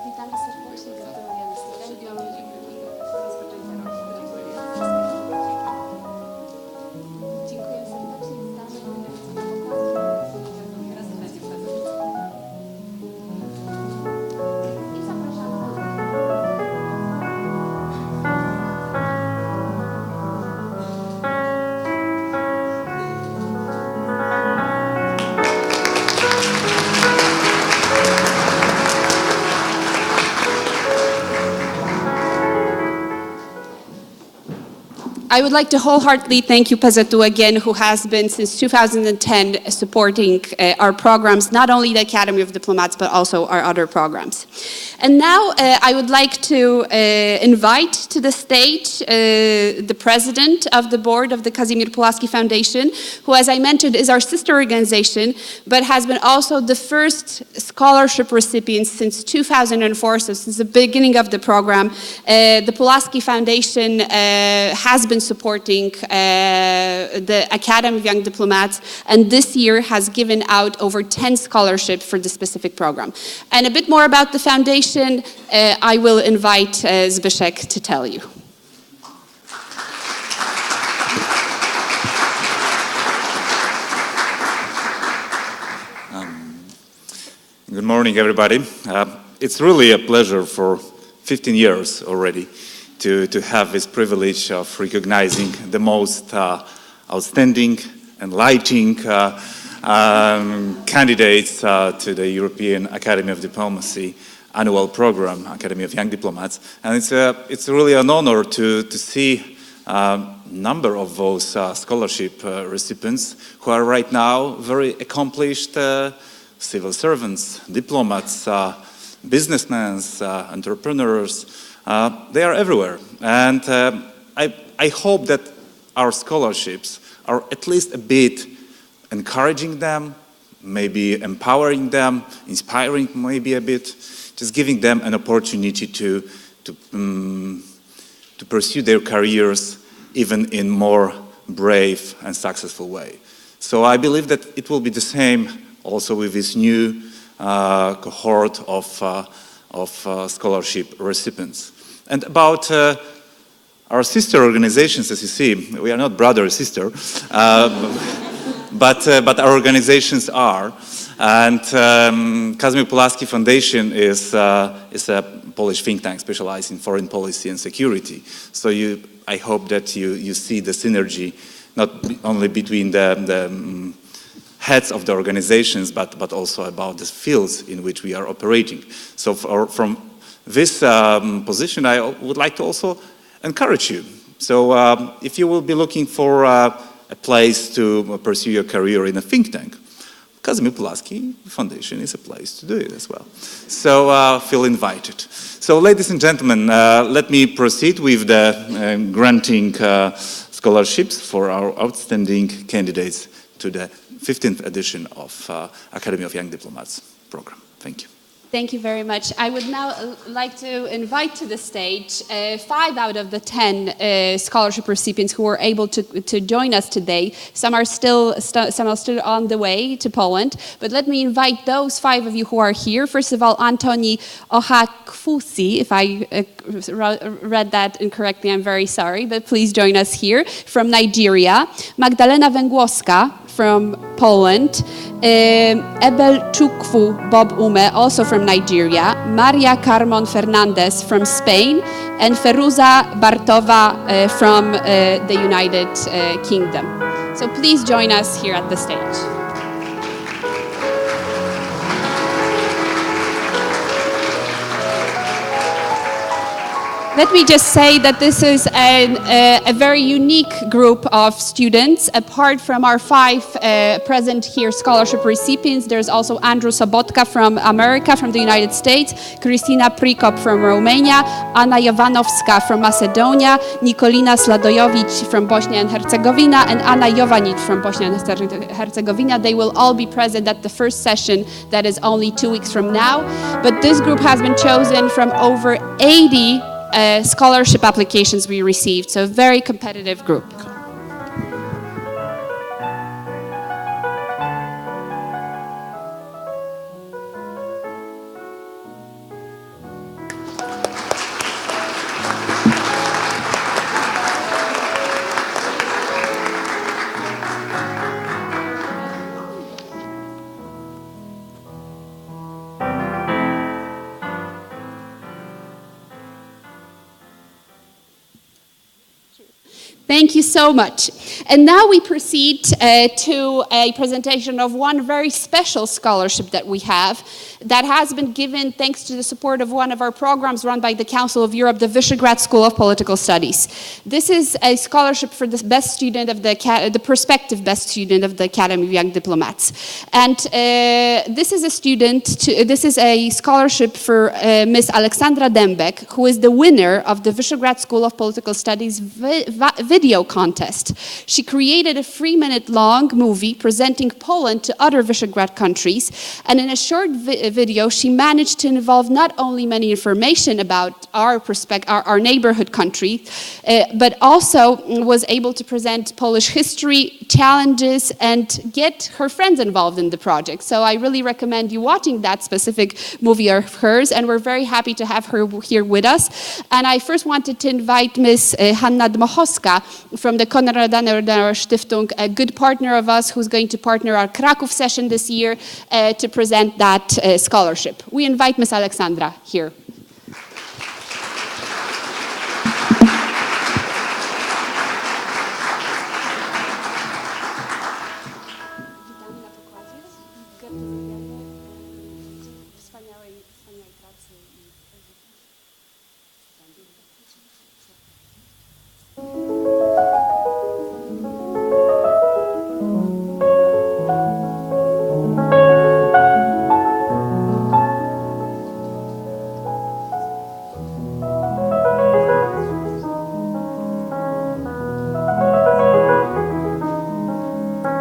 Witamy serdecznie, gratulujemy stypendium. Dziękuję serdecznie. I zapraszamy. I would like to wholeheartedly thank you, PZU, again, who has been since 2010 supporting our programs, not only the Academy of Diplomats, but also our other programs. And now I would like to invite to the stage the president of the board of the Kazimierz Pułaski Foundation, who, as I mentioned, is our sister organization, but has been also the first scholarship recipient since 2004, so since the beginning of the program. The Pułaski Foundation has been supporting the Academy of Young Diplomats, and this year has given out over 10 scholarships for the specific program. And a bit more about the foundation, I will invite Zbyszek to tell you. Good morning, everybody. It's really a pleasure for 15 years already to have this privilege of recognizing the most outstanding, enlightening candidates to the European Academy of Diplomacy annual program, Academy of Young Diplomats. And it's really an honor to see a number of those scholarship recipients who are right now very accomplished civil servants, diplomats, businessmen, entrepreneurs. They are everywhere. And I hope that our scholarships are at least a bit encouraging them, maybe empowering them, inspiring maybe a bit, just giving them an opportunity to pursue their careers even in more brave and successful way. So I believe that it will be the same also with this new cohort of scholarship recipients. And about our sister organizations, as you see, we are not brother or sister, but our organizations are. And Kazimierz Pułaski Foundation is a Polish think tank specialized in foreign policy and security. So I hope that you see the synergy, not only between the heads of the organizations, but also about the fields in which we are operating. So from this position, I would like to also encourage you. So if you will be looking for a place to pursue your career in a think tank, Kazimierz Pułaski Foundation is a place to do it as well. So feel invited. So ladies and gentlemen, let me proceed with the granting scholarships for our outstanding candidates to the 15th edition of Academy of Young Diplomats program. Thank you. Thank you very much. I would now like to invite to the stage 5 out of the 10 scholarship recipients who were able to join us today. Some are still on the way to Poland, but let me invite those 5 of you who are here. First of all, Antoni Ohakfusi, if I read that incorrectly, I'm very sorry, but please join us here, from Nigeria. Magdalena Węgłowska from Poland, Ebel Chukwu Bob Ume, also from Nigeria, Maria Carmon Fernandez from Spain, and Feruza Bartova from the United Kingdom. So please join us here at the stage. Let me just say that this is a very unique group of students. Apart from our 5 present here scholarship recipients, there's also Andrew Sobotka from America, from the United States, Kristina Prikop from Romania, Anna Jovanowska from Macedonia, Nikolina Sladojovic from Bosnia and Herzegovina, and Anna Jovanic from Bosnia and Herzegovina. They will all be present at the first session that is only 2 weeks from now. But this group has been chosen from over 80 scholarship applications we received, so a very competitive group. Thank you so much. And now we proceed to a presentation of one very special scholarship that we have that has been given thanks to the support of one of our programs run by the Council of Europe, the Visegrad School of Political Studies. This is a scholarship for the best student of the prospective best student of the Academy of Young Diplomats. And this is a scholarship for Ms. Aleksandra Dębek, who is the winner of the Visegrad School of Political Studies video contest. She created a 3-minute-long movie presenting Poland to other Visegrad countries, and in a short video she managed to involve not only many information about our neighborhood country, but also was able to present Polish history, challenges, and get her friends involved in the project. So I really recommend you watching that specific movie of hers, and we're very happy to have her here with us. And I first wanted to invite Ms. Hanna Dmochowska from the Konrad Adenauer Stiftung, a good partner of us who's going to partner our Kraków session this year to present that scholarship. We invite Ms. Aleksandra here.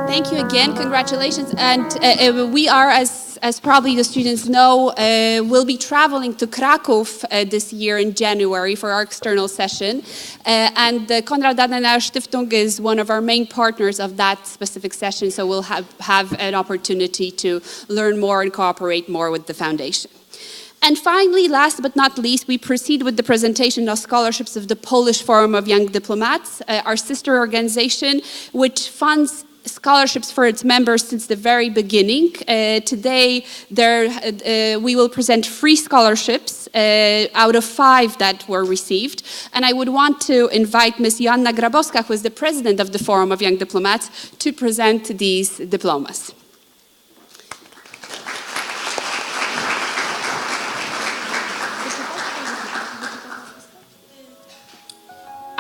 Thank you again, congratulations. And we are, as probably the students know, will be traveling to Kraków this year in January for our external session. And the Konrad Adenauer Stiftung is one of our main partners of that specific session, so we'll have an opportunity to learn more and cooperate more with the foundation. And finally, last but not least, we proceed with the presentation of scholarships of the Polish Forum of Young Diplomats, our sister organization, which funds scholarships for its members since the very beginning. Today, we will present 3 scholarships out of 5 that were received. And I would want to invite Ms. Joanna Grabowska, who is the president of the Forum of Young Diplomats, to present these diplomas.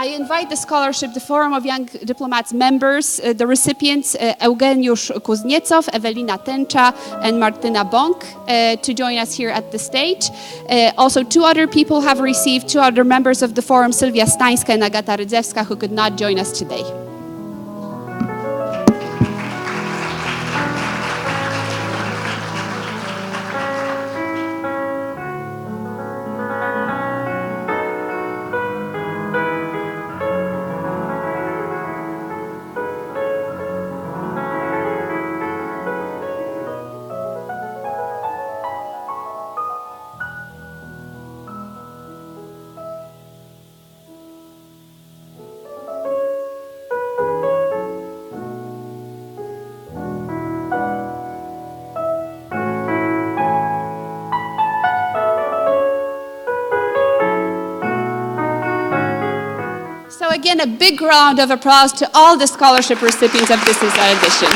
I invite the scholarship, the Forum of Young Diplomats members, the recipients, Eugeniusz Kuzniecow, Ewelina Tęcza, and Martyna Bąk, to join us here at the stage. Also, 2 other people have received, 2 other members of the Forum, Sylwia Stańska and Agata Rydzewska, who could not join us today. again, a big round of applause to all the scholarship recipients of this edition.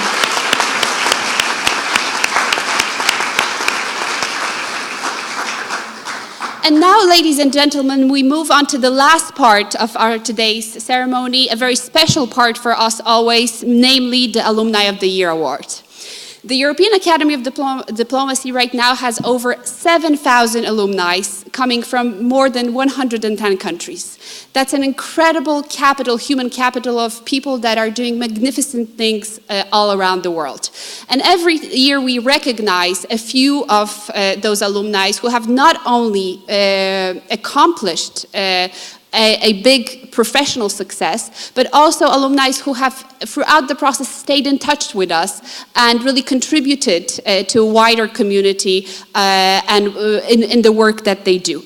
And now, ladies and gentlemen, we move on to the last part of our today's ceremony, a very special part for us always, namely the Alumni of the Year Award. The European Academy of Diplomacy right now has over 7,000 alumni coming from more than 110 countries. That's an incredible capital, human capital of people that are doing magnificent things all around the world. And every year we recognize a few of those alumni who have not only accomplished a big professional success, but also alumni who have, throughout the process, stayed in touch with us and really contributed to a wider community and in the work that they do.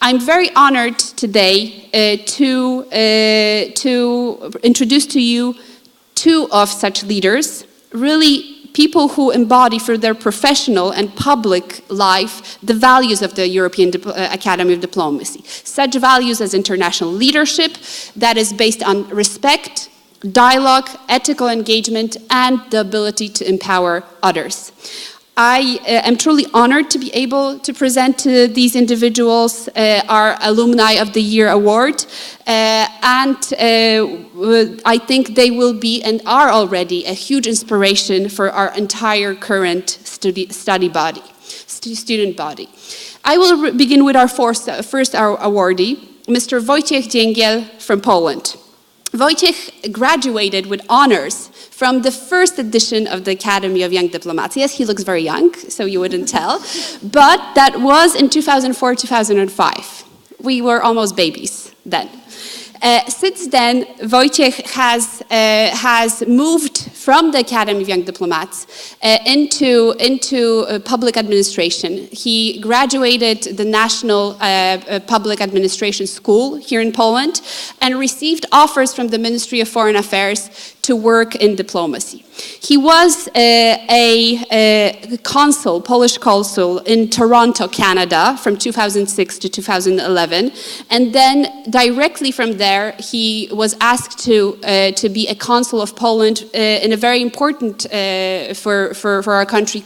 I'm very honored today to introduce to you two of such leaders, really people who embody for their professional and public life the values of the European Academy of Diplomacy. Such values as international leadership that is based on respect, dialogue, ethical engagement, and the ability to empower others. I am truly honored to be able to present to these individuals our Alumni of the Year Award, and I think they will be and are already a huge inspiration for our entire current student body. I will begin with our first awardee, Mr. Wojtek Dziegiel from Poland. Wojtek graduated with honors from the first edition of the Academy of Young Diplomats. Yes, he looks very young, so you wouldn't tell, but that was in 2004-2005. We were almost babies then. Since then, Wojtek has moved from the Academy of Young Diplomats into public administration. He graduated the National Public Administration School here in Poland and received offers from the Ministry of Foreign Affairs to work in diplomacy. He was a consul, Polish consul in Toronto, Canada from 2006 to 2011, and then directly from there he was asked to be a consul of Poland in a very important for our country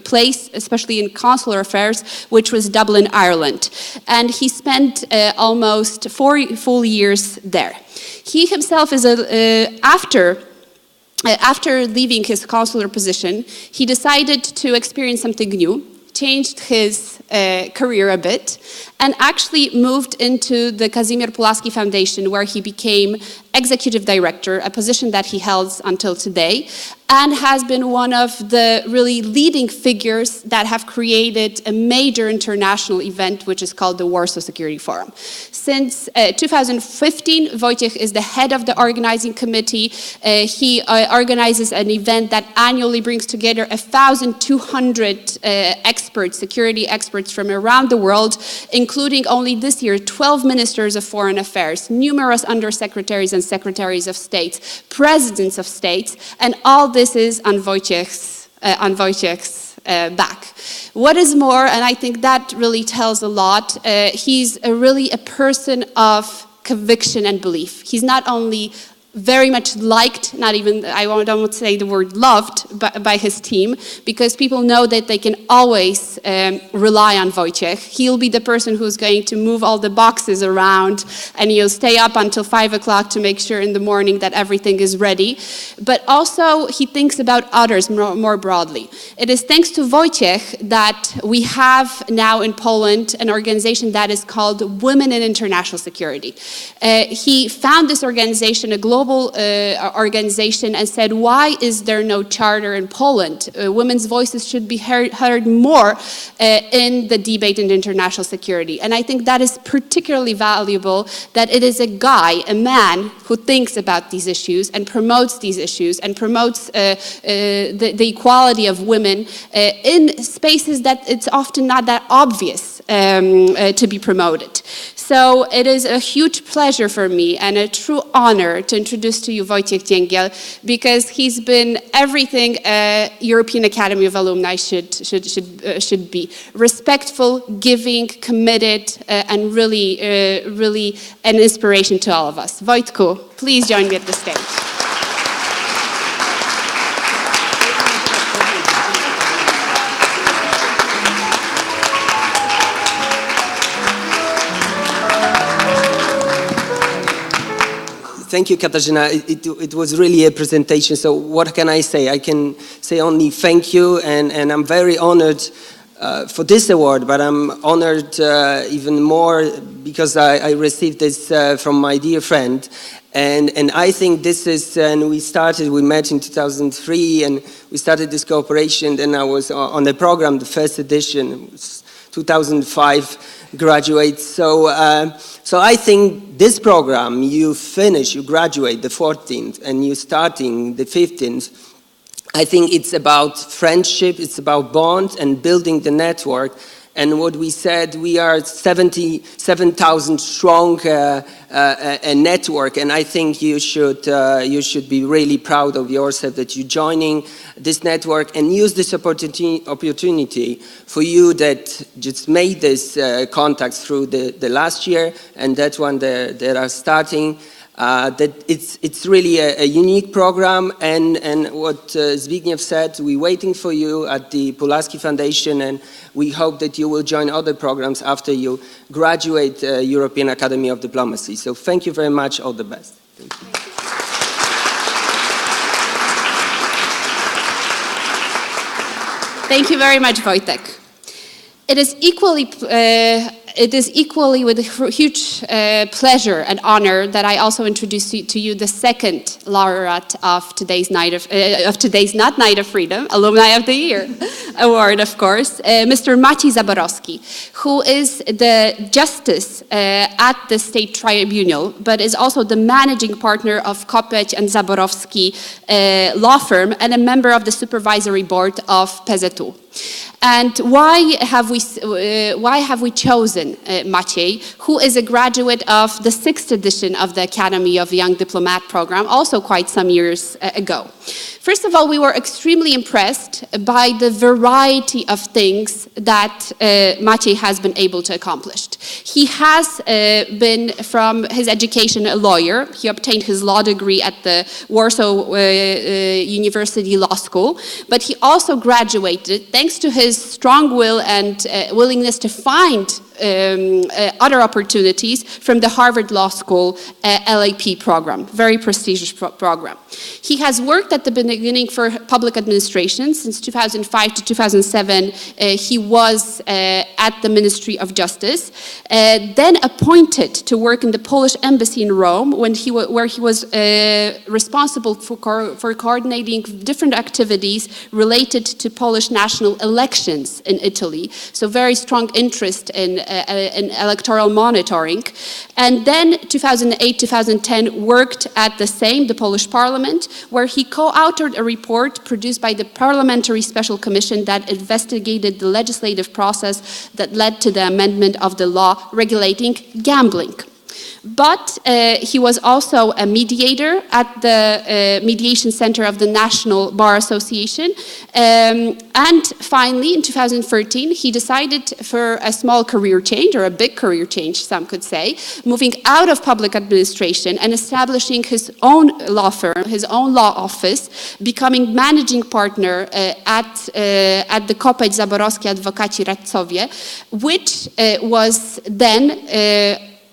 place, especially in consular affairs, which was Dublin, Ireland. And he spent almost 4 full years there. He himself is after leaving his consular position, he decided to experience something new, changed his career a bit, and actually moved into the Kazimierz Pułaski Foundation, where he became executive director, a position that he held until today, and has been one of the really leading figures that have created a major international event, which is called the Warsaw Security Forum. Since 2015, Wojtek is the head of the organizing committee. He organizes an event that annually brings together 1,200 experts, security experts from around the world, including only this year 12 ministers of foreign affairs, numerous undersecretaries and secretaries of state, presidents of states, and all this is on Wojtek's back. What is more, and I think that really tells a lot, he's really a person of conviction and belief. He's not only very much liked, not even, I don't say the word loved, by his team, because people know that they can always rely on Wojtek. He'll be the person who's going to move all the boxes around, and he'll stay up until 5 o'clock to make sure in the morning that everything is ready. But also, he thinks about others more broadly. It is thanks to Wojtek that we have now in Poland an organization that is called Women in International Security. He found this organization, a global organization, and said, why is there no charter in Poland? Women's voices should be heard more in the debate in international security. And I think that is particularly valuable, that it is a guy, a man, who thinks about these issues and promotes these issues and promotes the equality of women in spaces that it's often not that obvious to be promoted. So it is a huge pleasure for me and a true honor to introduce to you Wojtek Dziegiel, because he's been everything a European Academy of Alumni should be. Respectful, giving, committed, and really an inspiration to all of us. Wojtku, please join me at the stage. Thank you, Katarzyna. It was really a presentation, so what can I say? I can say only thank you, and I'm very honored for this award, but I'm honored even more because I received this from my dear friend. And I think this is, and we met in 2003, and we started this cooperation, and I was on the program, the first edition, it was 2005 graduates. So I think this program, you graduate the 14th, and you're starting the 15th. I think it's about friendship, it's about bonds and building the network. And what we said, we are 77,000 strong a network, and I think you should be really proud of yourself that you're joining this network, and use this opportunity for you that just made this contacts through the last year, and that one that are starting. That it's really a unique program, and what Zbigniew said, we're waiting for you at the Pulaski Foundation, and we hope that you will join other programs after you graduate European Academy of Diplomacy. So thank you very much, all the best. Thank you. Thank you very much, Wojtek. It is equally with a huge pleasure and honor that I also introduce to you the second laureate of today's Night of Freedom, Alumni of the Year award, of course, Mr. Maciej Zaborowski, who is the justice at the State Tribunal, but is also the managing partner of Kopeć and Zaborowski law firm and a member of the supervisory board of PZU. And why have we chosen Maciej, who is a graduate of the 6th edition of the Academy of Young Diplomat program, also quite some years ago? First of all, we were extremely impressed by the variety of things that Maciej has been able to accomplish. He has been, from his education, a lawyer. He obtained his law degree at the Warsaw University Law School, but he also graduated, thanks to his strong will and willingness to find other opportunities, from the Harvard Law School LAP program, very prestigious program. He has worked at the beginning for public administration. Since 2005 to 2007, he was at the Ministry of Justice, then appointed to work in the Polish embassy in Rome, where he was responsible for coordinating different activities related to Polish national elections in Italy. So very strong interest in electoral monitoring. And then 2008-2010 worked at the Polish Parliament, where he co-authored a report produced by the Parliamentary Special Commission that investigated the legislative process that led to the amendment of the law regulating gambling. But he was also a mediator at the Mediation Center of the National Bar Association. And finally, in 2013, he decided for a small career change, or a big career change, some could say, moving out of public administration and establishing his own law firm, his own law office, becoming managing partner at the Kopeć Zaborowski Adwokaci Radcowie, which was then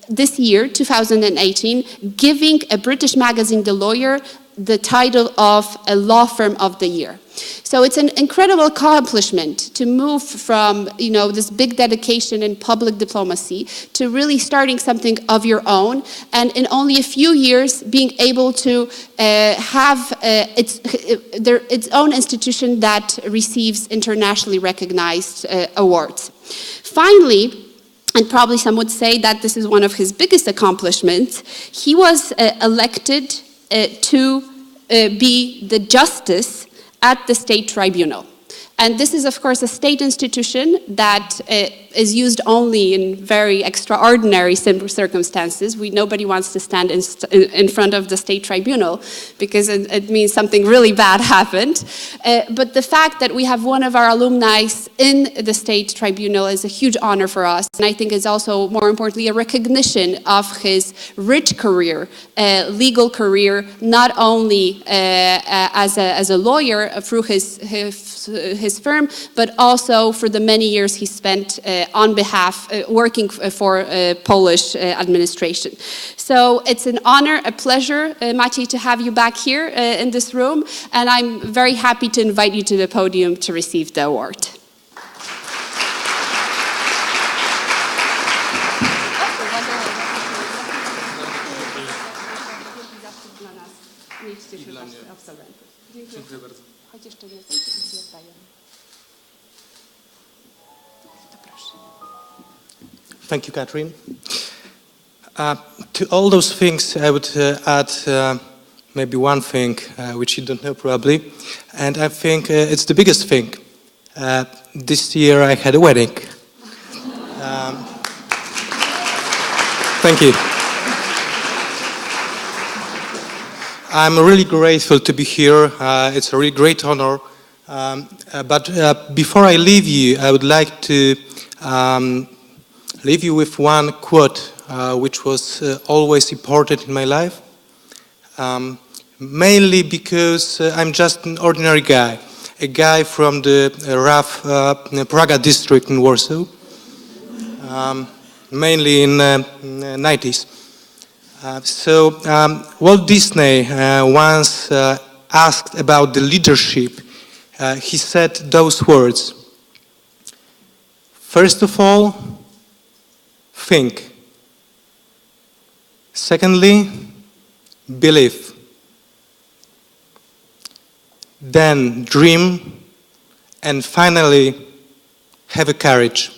this year, 2018, giving a British magazine, The Lawyer, the title of a Law Firm of the Year. So it's an incredible accomplishment to move from, this big dedication in public diplomacy to really starting something of your own, and in only a few years being able to have its own institution that receives internationally recognized awards. Finally, and probably some would say that this is one of his biggest accomplishments, he was elected to be the justice at the State Tribunal. And this is, of course, a state institution that is used only in very extraordinary circumstances. Nobody wants to stand in front of the state tribunal because it means something really bad happened. But the fact that we have one of our alumni in the state tribunal is a huge honor for us. And I think it's also, more importantly, a recognition of his rich career, legal career, not only as a lawyer through his firm, but also for the many years he spent on behalf, working for Polish administration. So it's an honor, a pleasure, Maciej, to have you back here in this room, and I'm very happy to invite you to the podium to receive the award. Thank you, Catherine. To all those things, I would add maybe one thing, which you don't know probably, and I think it's the biggest thing. This year I had a wedding. Thank you. I'm really grateful to be here. It's a really great honor. But before I leave you, I would like to leave you with one quote, which was always important in my life. Mainly because I'm just an ordinary guy, a guy from the rough Praga district in Warsaw, mainly in the 90s. Walt Disney once asked about the leadership. He said those words: first of all, think. Secondly, believe. Then dream. And finally, have a courage.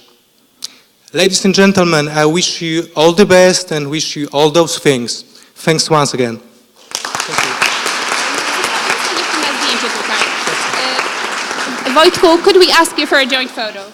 Ladies and gentlemen, I wish you all the best and wish you all those things. Thanks once again. Wojtku, could we ask you for a joint photo?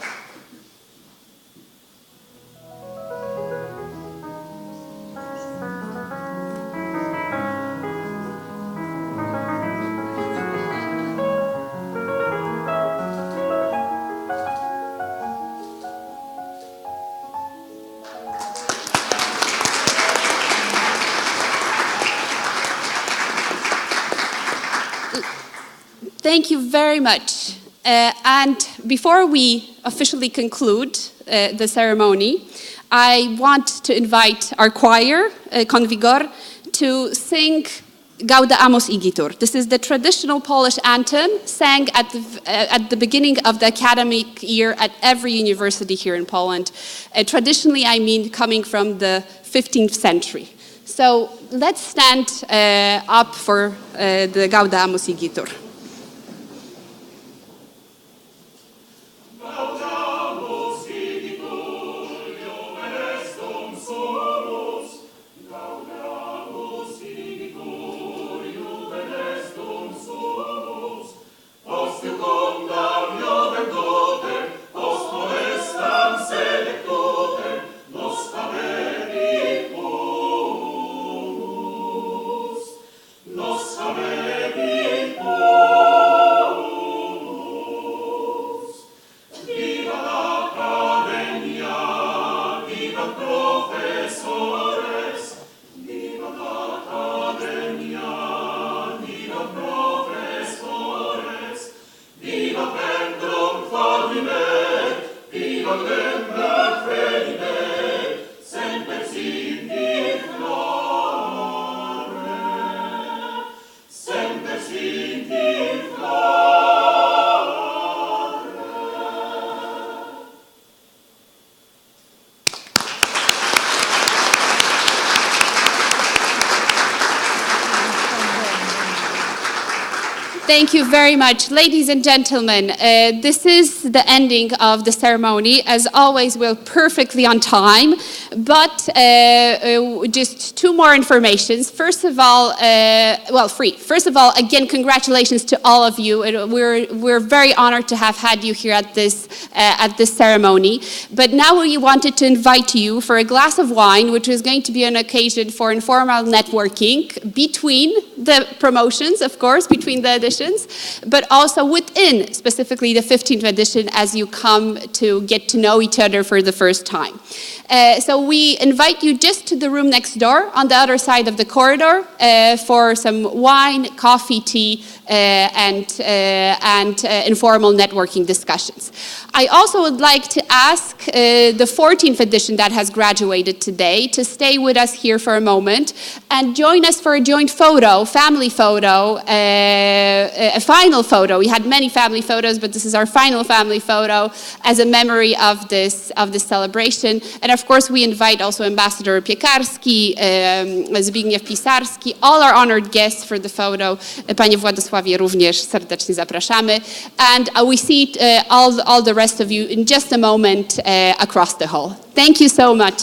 Thank you very much. And before we officially conclude the ceremony, I want to invite our choir, Convigor, to sing Gauda Amos Igitur. This is the traditional Polish anthem sang at the beginning of the academic year at every university here in Poland. Traditionally, I mean coming from the 15th century. So let's stand up for the Gauda Amos Igitur. Nos habebi Thank you very much. Ladies and gentlemen, this is the ending of the ceremony. As always, we're perfectly on time, but just two more informations. First of all, First of all, again, congratulations to all of you. We're very honored to have had you here at this ceremony. But now we wanted to invite you for a glass of wine, which is going to be an occasion for informal networking between the promotions, of course, between the editions, but also within specifically the 15th edition as you come to get to know each other for the first time. So we invite you just to the room next door on the other side of the corridor for some wine, coffee, tea, and informal networking discussions. I also would like to ask the 14th edition that has graduated today to stay with us here for a moment and join us for a joint photo, family photo, a final photo. We had many family photos, but this is our final family photo as a memory of this celebration. And of course, we invite also Ambassador Piekarski, Zbigniew Pisarski, all our honored guests for the photo. Panie Władysławie również serdecznie zapraszamy. And we see all the rest of you in just a moment across the hall. Thank you so much.